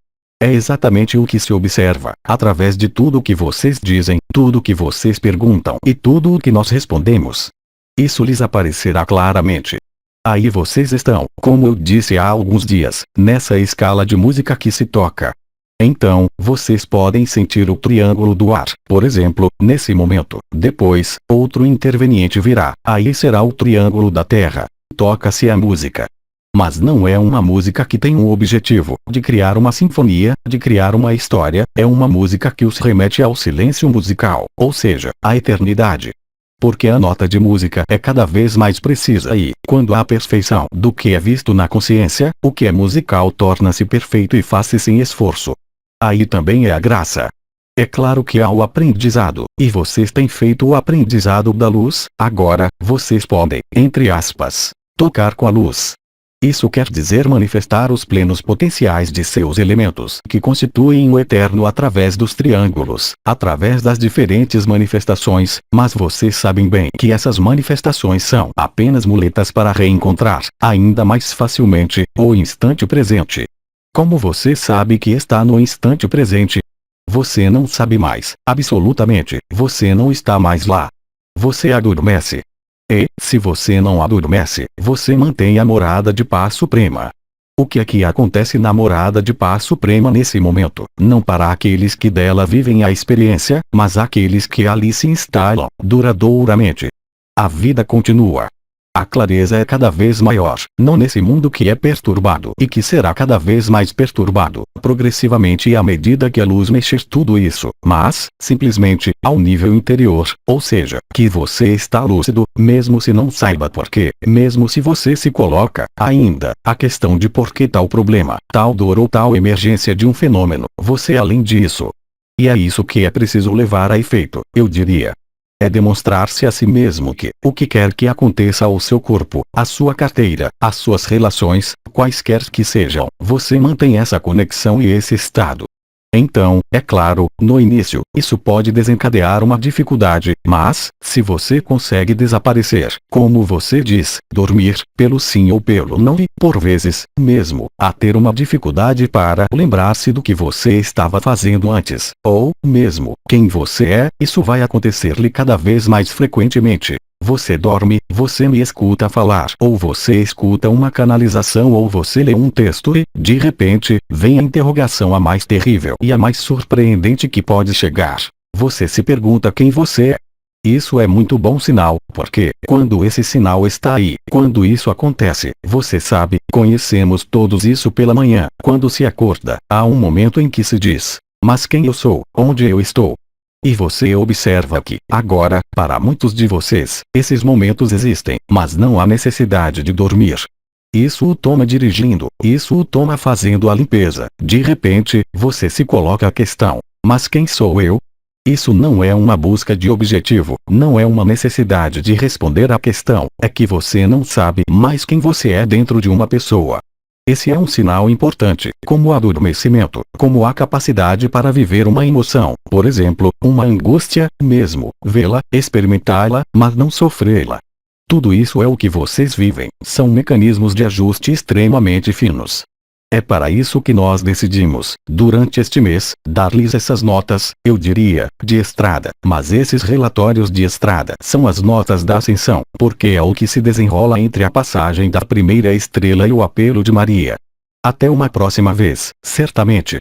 É exatamente o que se observa, através de tudo o que vocês dizem, tudo o que vocês perguntam e tudo o que nós respondemos. Isso lhes aparecerá claramente. Aí vocês estão, como eu disse há alguns dias, nessa escala de música que se toca. Então, vocês podem sentir o triângulo do ar, por exemplo, nesse momento. Depois, outro interveniente virá, aí será o triângulo da terra. Toca-se a música. Mas não é uma música que tem um objetivo, de criar uma sinfonia, de criar uma história, é uma música que os remete ao silêncio musical, ou seja, à eternidade. Porque a nota de música é cada vez mais precisa e, quando há perfeição do que é visto na consciência, o que é musical torna-se perfeito e faz-se sem esforço. Aí também é a graça. É claro que há o aprendizado, e vocês têm feito o aprendizado da luz, agora, vocês podem, entre aspas, tocar com a luz. Isso quer dizer manifestar os plenos potenciais de seus elementos que constituem o eterno através dos triângulos, através das diferentes manifestações, mas vocês sabem bem que essas manifestações são apenas muletas para reencontrar, ainda mais facilmente, o instante presente. Como você sabe que está no instante presente? Você não sabe mais, absolutamente, você não está mais lá. Você adormece. E, se você não adormece, você mantém a morada de paz suprema. O que é que acontece na morada de paz suprema nesse momento? Não para aqueles que dela vivem a experiência, mas aqueles que ali se instalam, duradouramente. A vida continua. A clareza é cada vez maior, não nesse mundo que é perturbado e que será cada vez mais perturbado, progressivamente à medida que a luz mexer tudo isso, mas, simplesmente, ao nível interior, ou seja, que você está lúcido, mesmo se não saiba porquê, mesmo se você se coloca, ainda, a questão de por que tal problema, tal dor ou tal emergência de um fenômeno, você além disso. E é isso que é preciso levar a efeito, eu diria. É demonstrar-se a si mesmo que, o que quer que aconteça ao seu corpo, à sua carteira, às suas relações, quaisquer que sejam, você mantém essa conexão e esse estado. Então, é claro, no início, isso pode desencadear uma dificuldade, mas, se você consegue desaparecer, como você diz, dormir, pelo sim ou pelo não e, por vezes, mesmo, a ter uma dificuldade para lembrar-se do que você estava fazendo antes, ou, mesmo, quem você é, isso vai acontecer-lhe cada vez mais frequentemente. Você dorme, você me escuta falar, ou você escuta uma canalização ou você lê um texto e, de repente, vem a interrogação a mais terrível e a mais surpreendente que pode chegar. Você se pergunta quem você é. Isso é muito bom sinal, porque, quando esse sinal está aí, quando isso acontece, você sabe, conhecemos todos isso pela manhã, quando se acorda, há um momento em que se diz, mas quem eu sou, onde eu estou? E você observa que, agora, para muitos de vocês, esses momentos existem, mas não há necessidade de dormir. Isso o toma dirigindo, isso o toma fazendo a limpeza. De repente, você se coloca a questão, mas quem sou eu? Isso não é uma busca de objetivo, não é uma necessidade de responder à questão, é que você não sabe mais quem você é dentro de uma pessoa. Esse é um sinal importante, como o adormecimento, como a capacidade para viver uma emoção, por exemplo, uma angústia, mesmo, vê-la, experimentá-la, mas não sofrê-la. Tudo isso é o que vocês vivem, são mecanismos de ajuste extremamente finos. É para isso que nós decidimos, durante este mês, dar-lhes essas notas, eu diria, de estrada, mas esses relatórios de estrada são as notas da ascensão, porque é o que se desenrola entre a passagem da primeira estrela e o apelo de Maria. Até uma próxima vez, certamente.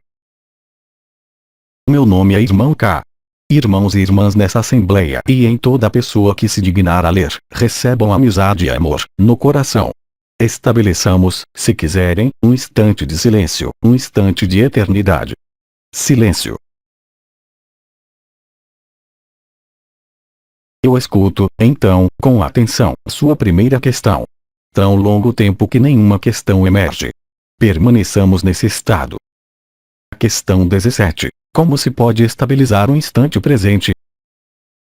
Meu nome é Irmão K. Irmãos e irmãs nessa assembleia e em toda pessoa que se dignar a ler, recebam amizade e amor no coração. Estabeleçamos, se quiserem, um instante de silêncio, um instante de eternidade. Silêncio. Eu escuto, então, com atenção, sua primeira questão. Tão longo tempo que nenhuma questão emerge. Permaneçamos nesse estado. Questão 17. Como se pode estabilizar o instante presente?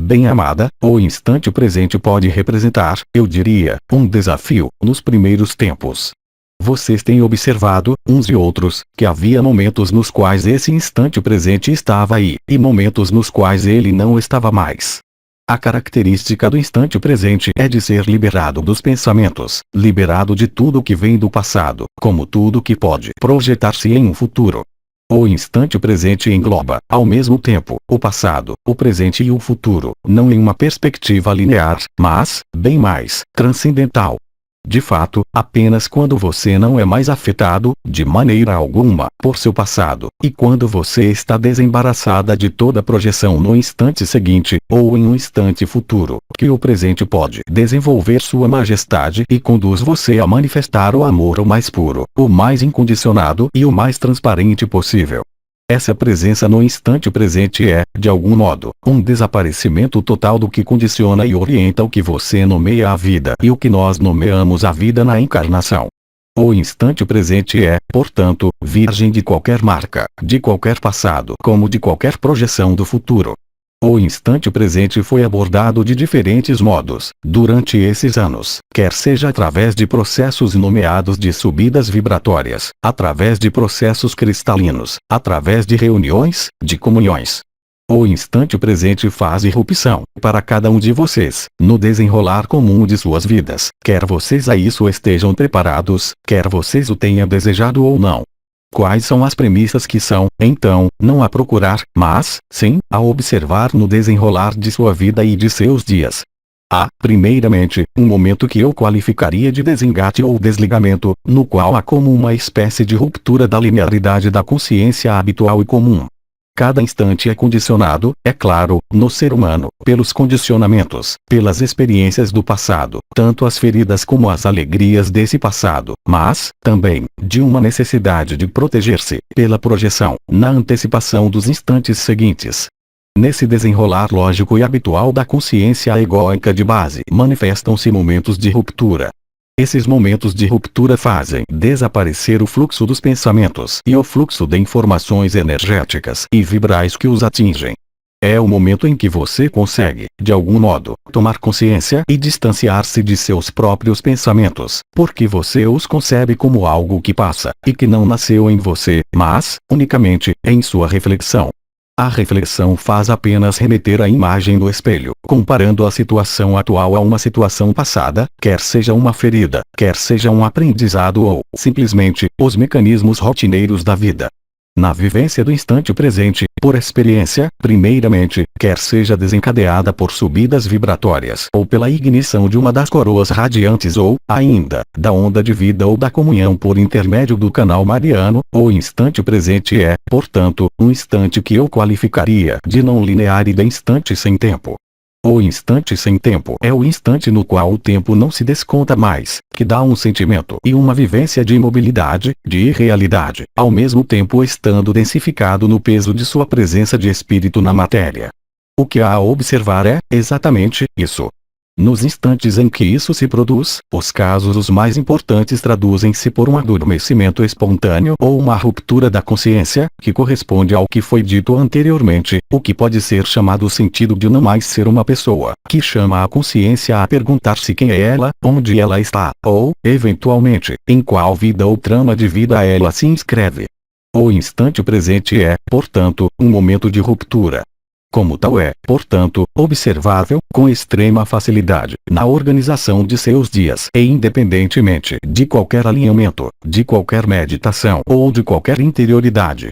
Bem-amada, o instante presente pode representar, eu diria, um desafio, nos primeiros tempos. Vocês têm observado, uns e outros, que havia momentos nos quais esse instante presente estava aí, e momentos nos quais ele não estava mais. A característica do instante presente é de ser liberado dos pensamentos, liberado de tudo que vem do passado, como tudo que pode projetar-se em um futuro. O instante presente engloba, ao mesmo tempo, o passado, o presente e o futuro, não em uma perspectiva linear, mas, bem mais, transcendental. De fato, apenas quando você não é mais afetado, de maneira alguma, por seu passado, e quando você está desembaraçada de toda projeção no instante seguinte, ou em um instante futuro, que o presente pode desenvolver sua majestade e conduz você a manifestar o amor o mais puro, o mais incondicionado e o mais transparente possível. Essa presença no instante presente é, de algum modo, um desaparecimento total do que condiciona e orienta o que você nomeia a vida e o que nós nomeamos a vida na encarnação. O instante presente é, portanto, virgem de qualquer marca, de qualquer passado, como de qualquer projeção do futuro. O instante presente foi abordado de diferentes modos, durante esses anos, quer seja através de processos nomeados de subidas vibratórias, através de processos cristalinos, através de reuniões, de comunhões. O instante presente faz irrupção, para cada um de vocês, no desenrolar comum de suas vidas, quer vocês a isso estejam preparados, quer vocês o tenham desejado ou não. Quais são as premissas que são, então, não a procurar, mas, sim, a observar no desenrolar de sua vida e de seus dias? Há, primeiramente, um momento que eu qualificaria de desengate ou desligamento, no qual há como uma espécie de ruptura da linearidade da consciência habitual e comum. Cada instante é condicionado, é claro, no ser humano, pelos condicionamentos, pelas experiências do passado, tanto as feridas como as alegrias desse passado, mas, também, de uma necessidade de proteger-se, pela projeção, na antecipação dos instantes seguintes. Nesse desenrolar lógico e habitual da consciência egóica de base, manifestam-se momentos de ruptura. Esses momentos de ruptura fazem desaparecer o fluxo dos pensamentos e o fluxo de informações energéticas e vibrais que os atingem. É o momento em que você consegue, de algum modo, tomar consciência e distanciar-se de seus próprios pensamentos, porque você os concebe como algo que passa, e que não nasceu em você, mas, unicamente, em sua reflexão. A reflexão faz apenas remeter à imagem do espelho, comparando a situação atual a uma situação passada, quer seja uma ferida, quer seja um aprendizado ou, simplesmente, os mecanismos rotineiros da vida. Na vivência do instante presente, por experiência, primeiramente, quer seja desencadeada por subidas vibratórias ou pela ignição de uma das coroas radiantes ou, ainda, da onda de vida ou da comunhão por intermédio do canal mariano, o instante presente é, portanto, um instante que eu qualificaria de não linear e de instante sem tempo. O instante sem tempo é o instante no qual o tempo não se desconta mais, que dá um sentimento e uma vivência de imobilidade, de irrealidade, ao mesmo tempo estando densificado no peso de sua presença de espírito na matéria. O que há a observar é, exatamente, isso. Nos instantes em que isso se produz, os casos os mais importantes traduzem-se por um adormecimento espontâneo ou uma ruptura da consciência, que corresponde ao que foi dito anteriormente, o que pode ser chamado o sentido de não mais ser uma pessoa, que chama a consciência a perguntar-se quem é ela, onde ela está, ou, eventualmente, em qual vida ou trama de vida ela se inscreve. O instante presente é, portanto, um momento de ruptura. Como tal é, portanto, observável, com extrema facilidade, na organização de seus dias e independentemente de qualquer alinhamento, de qualquer meditação ou de qualquer interioridade.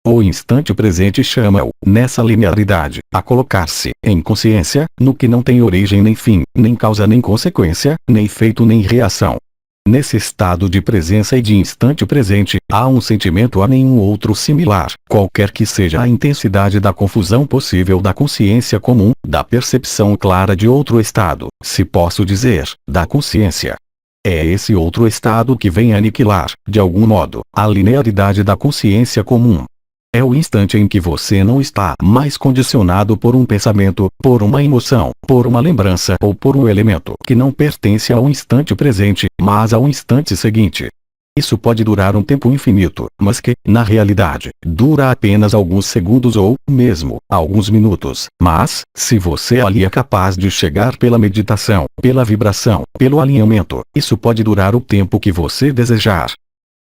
O instante presente chama-o, nessa linearidade, a colocar-se, em consciência, no que não tem origem nem fim, nem causa nem consequência, nem feito nem reação. Nesse estado de presença e de instante presente, há um sentimento a nenhum outro similar, qualquer que seja a intensidade da confusão possível da consciência comum, da percepção clara de outro estado, se posso dizer, da consciência. É esse outro estado que vem aniquilar, de algum modo, a linearidade da consciência comum. É o instante em que você não está mais condicionado por um pensamento, por uma emoção, por uma lembrança ou por um elemento que não pertence ao instante presente, mas ao instante seguinte. Isso pode durar um tempo infinito, mas que, na realidade, dura apenas alguns segundos ou, mesmo, alguns minutos. Mas, se você ali é capaz de chegar pela meditação, pela vibração, pelo alinhamento, isso pode durar o tempo que você desejar.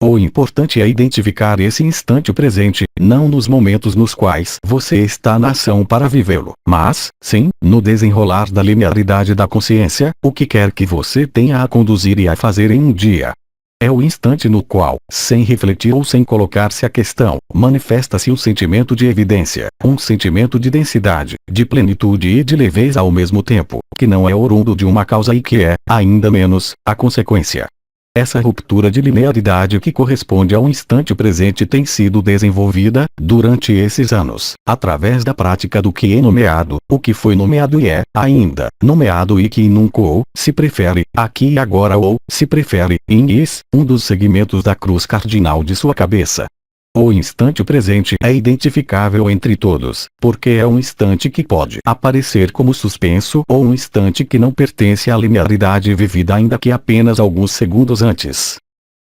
O importante é identificar esse instante presente, não nos momentos nos quais você está na ação para vivê-lo, mas, sim, no desenrolar da linearidade da consciência, o que quer que você tenha a conduzir e a fazer em um dia. É o instante no qual, sem refletir ou sem colocar-se a questão, manifesta-se um sentimento de evidência, um sentimento de densidade, de plenitude e de leveza ao mesmo tempo, que não é oriundo de uma causa e que é, ainda menos, a consequência. Essa ruptura de linearidade que corresponde ao instante presente tem sido desenvolvida, durante esses anos, através da prática do que é nomeado, o que foi nomeado e é, ainda, nomeado e que nunca ou, se prefere, aqui e agora ou, se prefere, is, um dos segmentos da cruz cardinal de sua cabeça. O instante presente é identificável entre todos, porque é um instante que pode aparecer como suspenso ou um instante que não pertence à linearidade vivida ainda que apenas alguns segundos antes.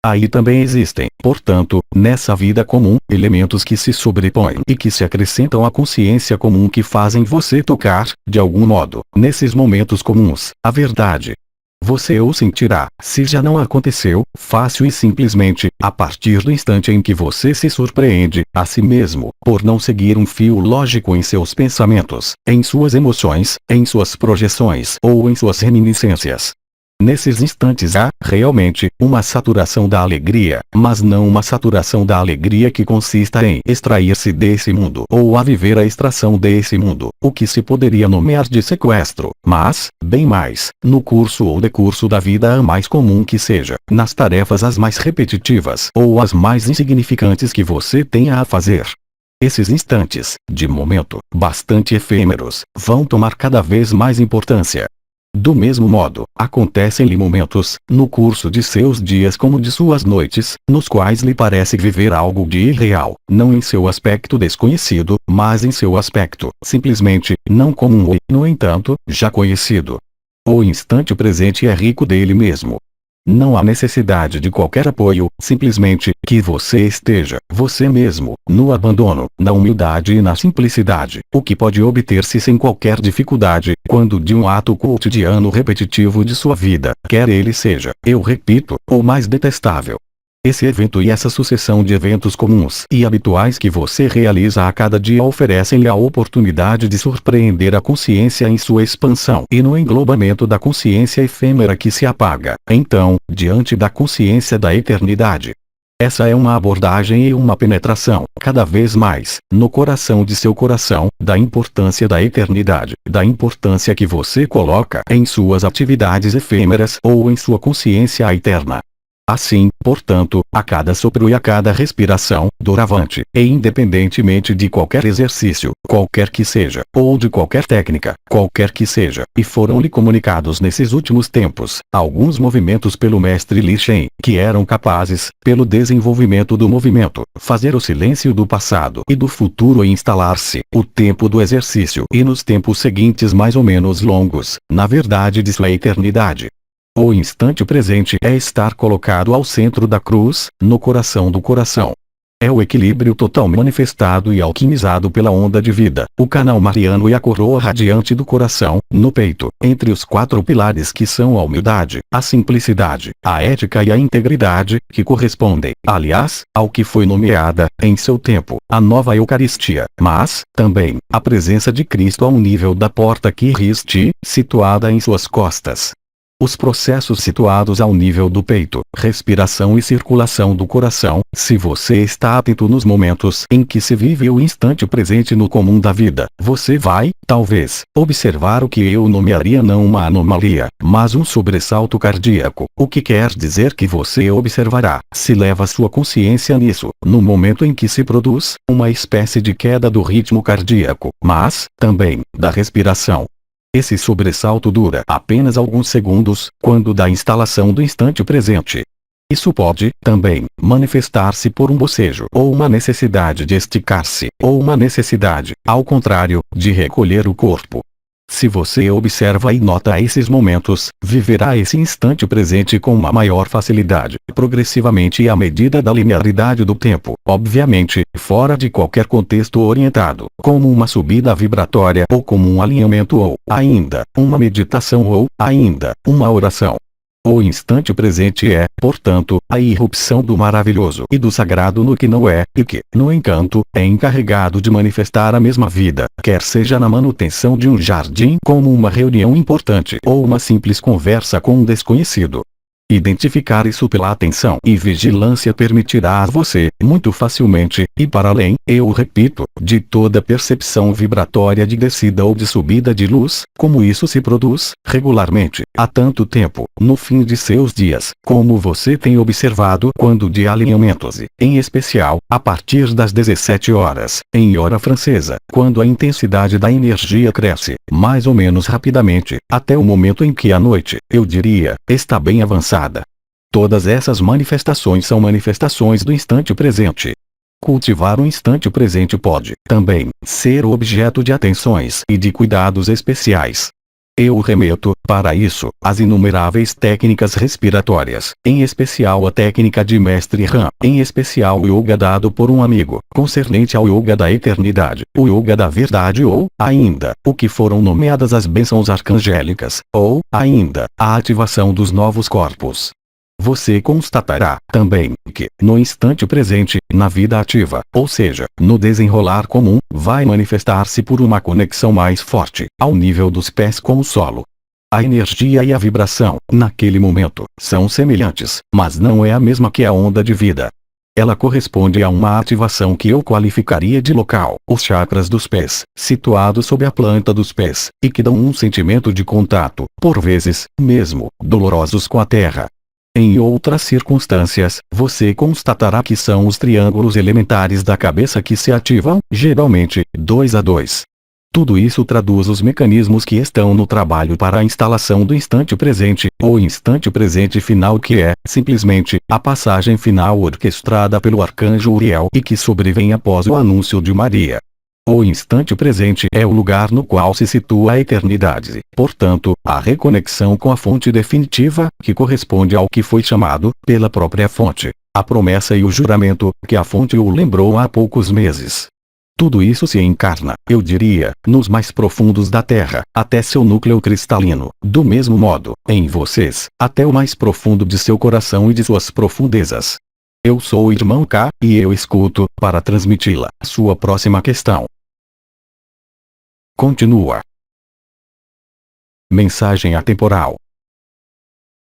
Aí também existem, portanto, nessa vida comum, elementos que se sobrepõem e que se acrescentam à consciência comum que fazem você tocar, de algum modo, nesses momentos comuns, a verdade. Você o sentirá, se já não aconteceu, fácil e simplesmente, a partir do instante em que você se surpreende, a si mesmo, por não seguir um fio lógico em seus pensamentos, em suas emoções, em suas projeções ou em suas reminiscências. Nesses instantes há, realmente, uma saturação da alegria, mas não uma saturação da alegria que consista em extrair-se desse mundo ou a viver a extração desse mundo, o que se poderia nomear de sequestro, mas, bem mais, no curso ou decurso da vida a mais comum que seja, nas tarefas as mais repetitivas ou as mais insignificantes que você tenha a fazer. Esses instantes, de momento, bastante efêmeros, vão tomar cada vez mais importância. Do mesmo modo, acontecem-lhe momentos, no curso de seus dias como de suas noites, nos quais lhe parece viver algo de irreal, não em seu aspecto desconhecido, mas em seu aspecto, simplesmente, não comum e, no entanto, já conhecido. O instante presente é rico dele mesmo. Não há necessidade de qualquer apoio, simplesmente, que você esteja, você mesmo, no abandono, na humildade e na simplicidade, o que pode obter-se sem qualquer dificuldade, quando de um ato cotidiano repetitivo de sua vida, quer ele seja, eu repito, o mais detestável. Esse evento e essa sucessão de eventos comuns e habituais que você realiza a cada dia oferecem-lhe a oportunidade de surpreender a consciência em sua expansão e no englobamento da consciência efêmera que se apaga, então, diante da consciência da eternidade. Essa é uma abordagem e uma penetração, cada vez mais, no coração de seu coração, da importância da eternidade, da importância que você coloca em suas atividades efêmeras ou em sua consciência eterna. Assim, portanto, a cada sopro e a cada respiração, doravante, e independentemente de qualquer exercício, qualquer que seja, ou de qualquer técnica, qualquer que seja, e foram-lhe comunicados nesses últimos tempos, alguns movimentos pelo mestre Li Shen, que eram capazes, pelo desenvolvimento do movimento, fazer o silêncio do passado e do futuro e instalar-se, o tempo do exercício e nos tempos seguintes mais ou menos longos, na verdade de sua eternidade. O instante presente é estar colocado ao centro da cruz, no coração do coração. É o equilíbrio total manifestado e alquimizado pela onda de vida, o canal mariano e a coroa radiante do coração, no peito, entre os quatro pilares que são a humildade, a simplicidade, a ética e a integridade, que correspondem, aliás, ao que foi nomeada, em seu tempo, a nova Eucaristia, mas, também, a presença de Cristo ao nível da porta Christi, situada em suas costas. Os processos situados ao nível do peito, respiração e circulação do coração, se você está atento nos momentos em que se vive o instante presente no comum da vida, você vai, talvez, observar o que eu nomearia não uma anomalia, mas um sobressalto cardíaco, o que quer dizer que você observará, se leva sua consciência nisso, no momento em que se produz, uma espécie de queda do ritmo cardíaco, mas, também, da respiração. Esse sobressalto dura apenas alguns segundos, quando da instalação do instante presente. Isso pode, também, manifestar-se por um bocejo ou uma necessidade de esticar-se, ou uma necessidade, ao contrário, de recolher o corpo. Se você observa e nota esses momentos, viverá esse instante presente com uma maior facilidade, progressivamente e à medida da linearidade do tempo, obviamente, fora de qualquer contexto orientado, como uma subida vibratória ou como um alinhamento ou, ainda, uma meditação ou, ainda, uma oração. O instante presente é, portanto, a irrupção do maravilhoso e do sagrado no que não é, e que, no entanto, é encarregado de manifestar a mesma vida, quer seja na manutenção de um jardim como uma reunião importante ou uma simples conversa com um desconhecido. Identificar isso pela atenção e vigilância permitirá a você, muito facilmente, e para além, eu repito, de toda percepção vibratória de descida ou de subida de luz, como isso se produz, regularmente, há tanto tempo, no fim de seus dias, como você tem observado quando de alinhamentos e, em especial, a partir das 17 horas, em hora francesa, quando a intensidade da energia cresce, mais ou menos rapidamente, até o momento em que a noite, eu diria, está bem avançada. Todas essas manifestações são manifestações do instante presente. Cultivar o instante presente pode, também, ser objeto de atenções e de cuidados especiais. Eu remeto, para isso, às inumeráveis técnicas respiratórias, em especial a técnica de Mestre Ram, em especial o yoga dado por um amigo, concernente ao yoga da eternidade, o yoga da verdade ou, ainda, o que foram nomeadas as bênçãos arcangélicas, ou, ainda, a ativação dos novos corpos. Você constatará, também, que, no instante presente, na vida ativa, ou seja, no desenrolar comum, vai manifestar-se por uma conexão mais forte, ao nível dos pés com o solo. A energia e a vibração, naquele momento, são semelhantes, mas não é a mesma que a onda de vida. Ela corresponde a uma ativação que eu qualificaria de local, os chakras dos pés, situados sob a planta dos pés, e que dão um sentimento de contato, por vezes, mesmo, dolorosos com a terra. Em outras circunstâncias, você constatará que são os triângulos elementares da cabeça que se ativam, geralmente, 2 a 2. Tudo isso traduz os mecanismos que estão no trabalho para a instalação do instante presente, ou instante presente final que é, simplesmente, a passagem final orquestrada pelo arcanjo Uriel e que sobrevém após o anúncio de Maria. O instante presente é o lugar no qual se situa a eternidade, portanto, a reconexão com a fonte definitiva, que corresponde ao que foi chamado, pela própria fonte, a promessa e o juramento, que a fonte o lembrou há poucos meses. Tudo isso se encarna, eu diria, nos mais profundos da Terra, até seu núcleo cristalino, do mesmo modo, em vocês, até o mais profundo de seu coração e de suas profundezas. Eu sou o irmão K, e eu escuto, para transmiti-la, sua próxima questão. Continua. Mensagem atemporal.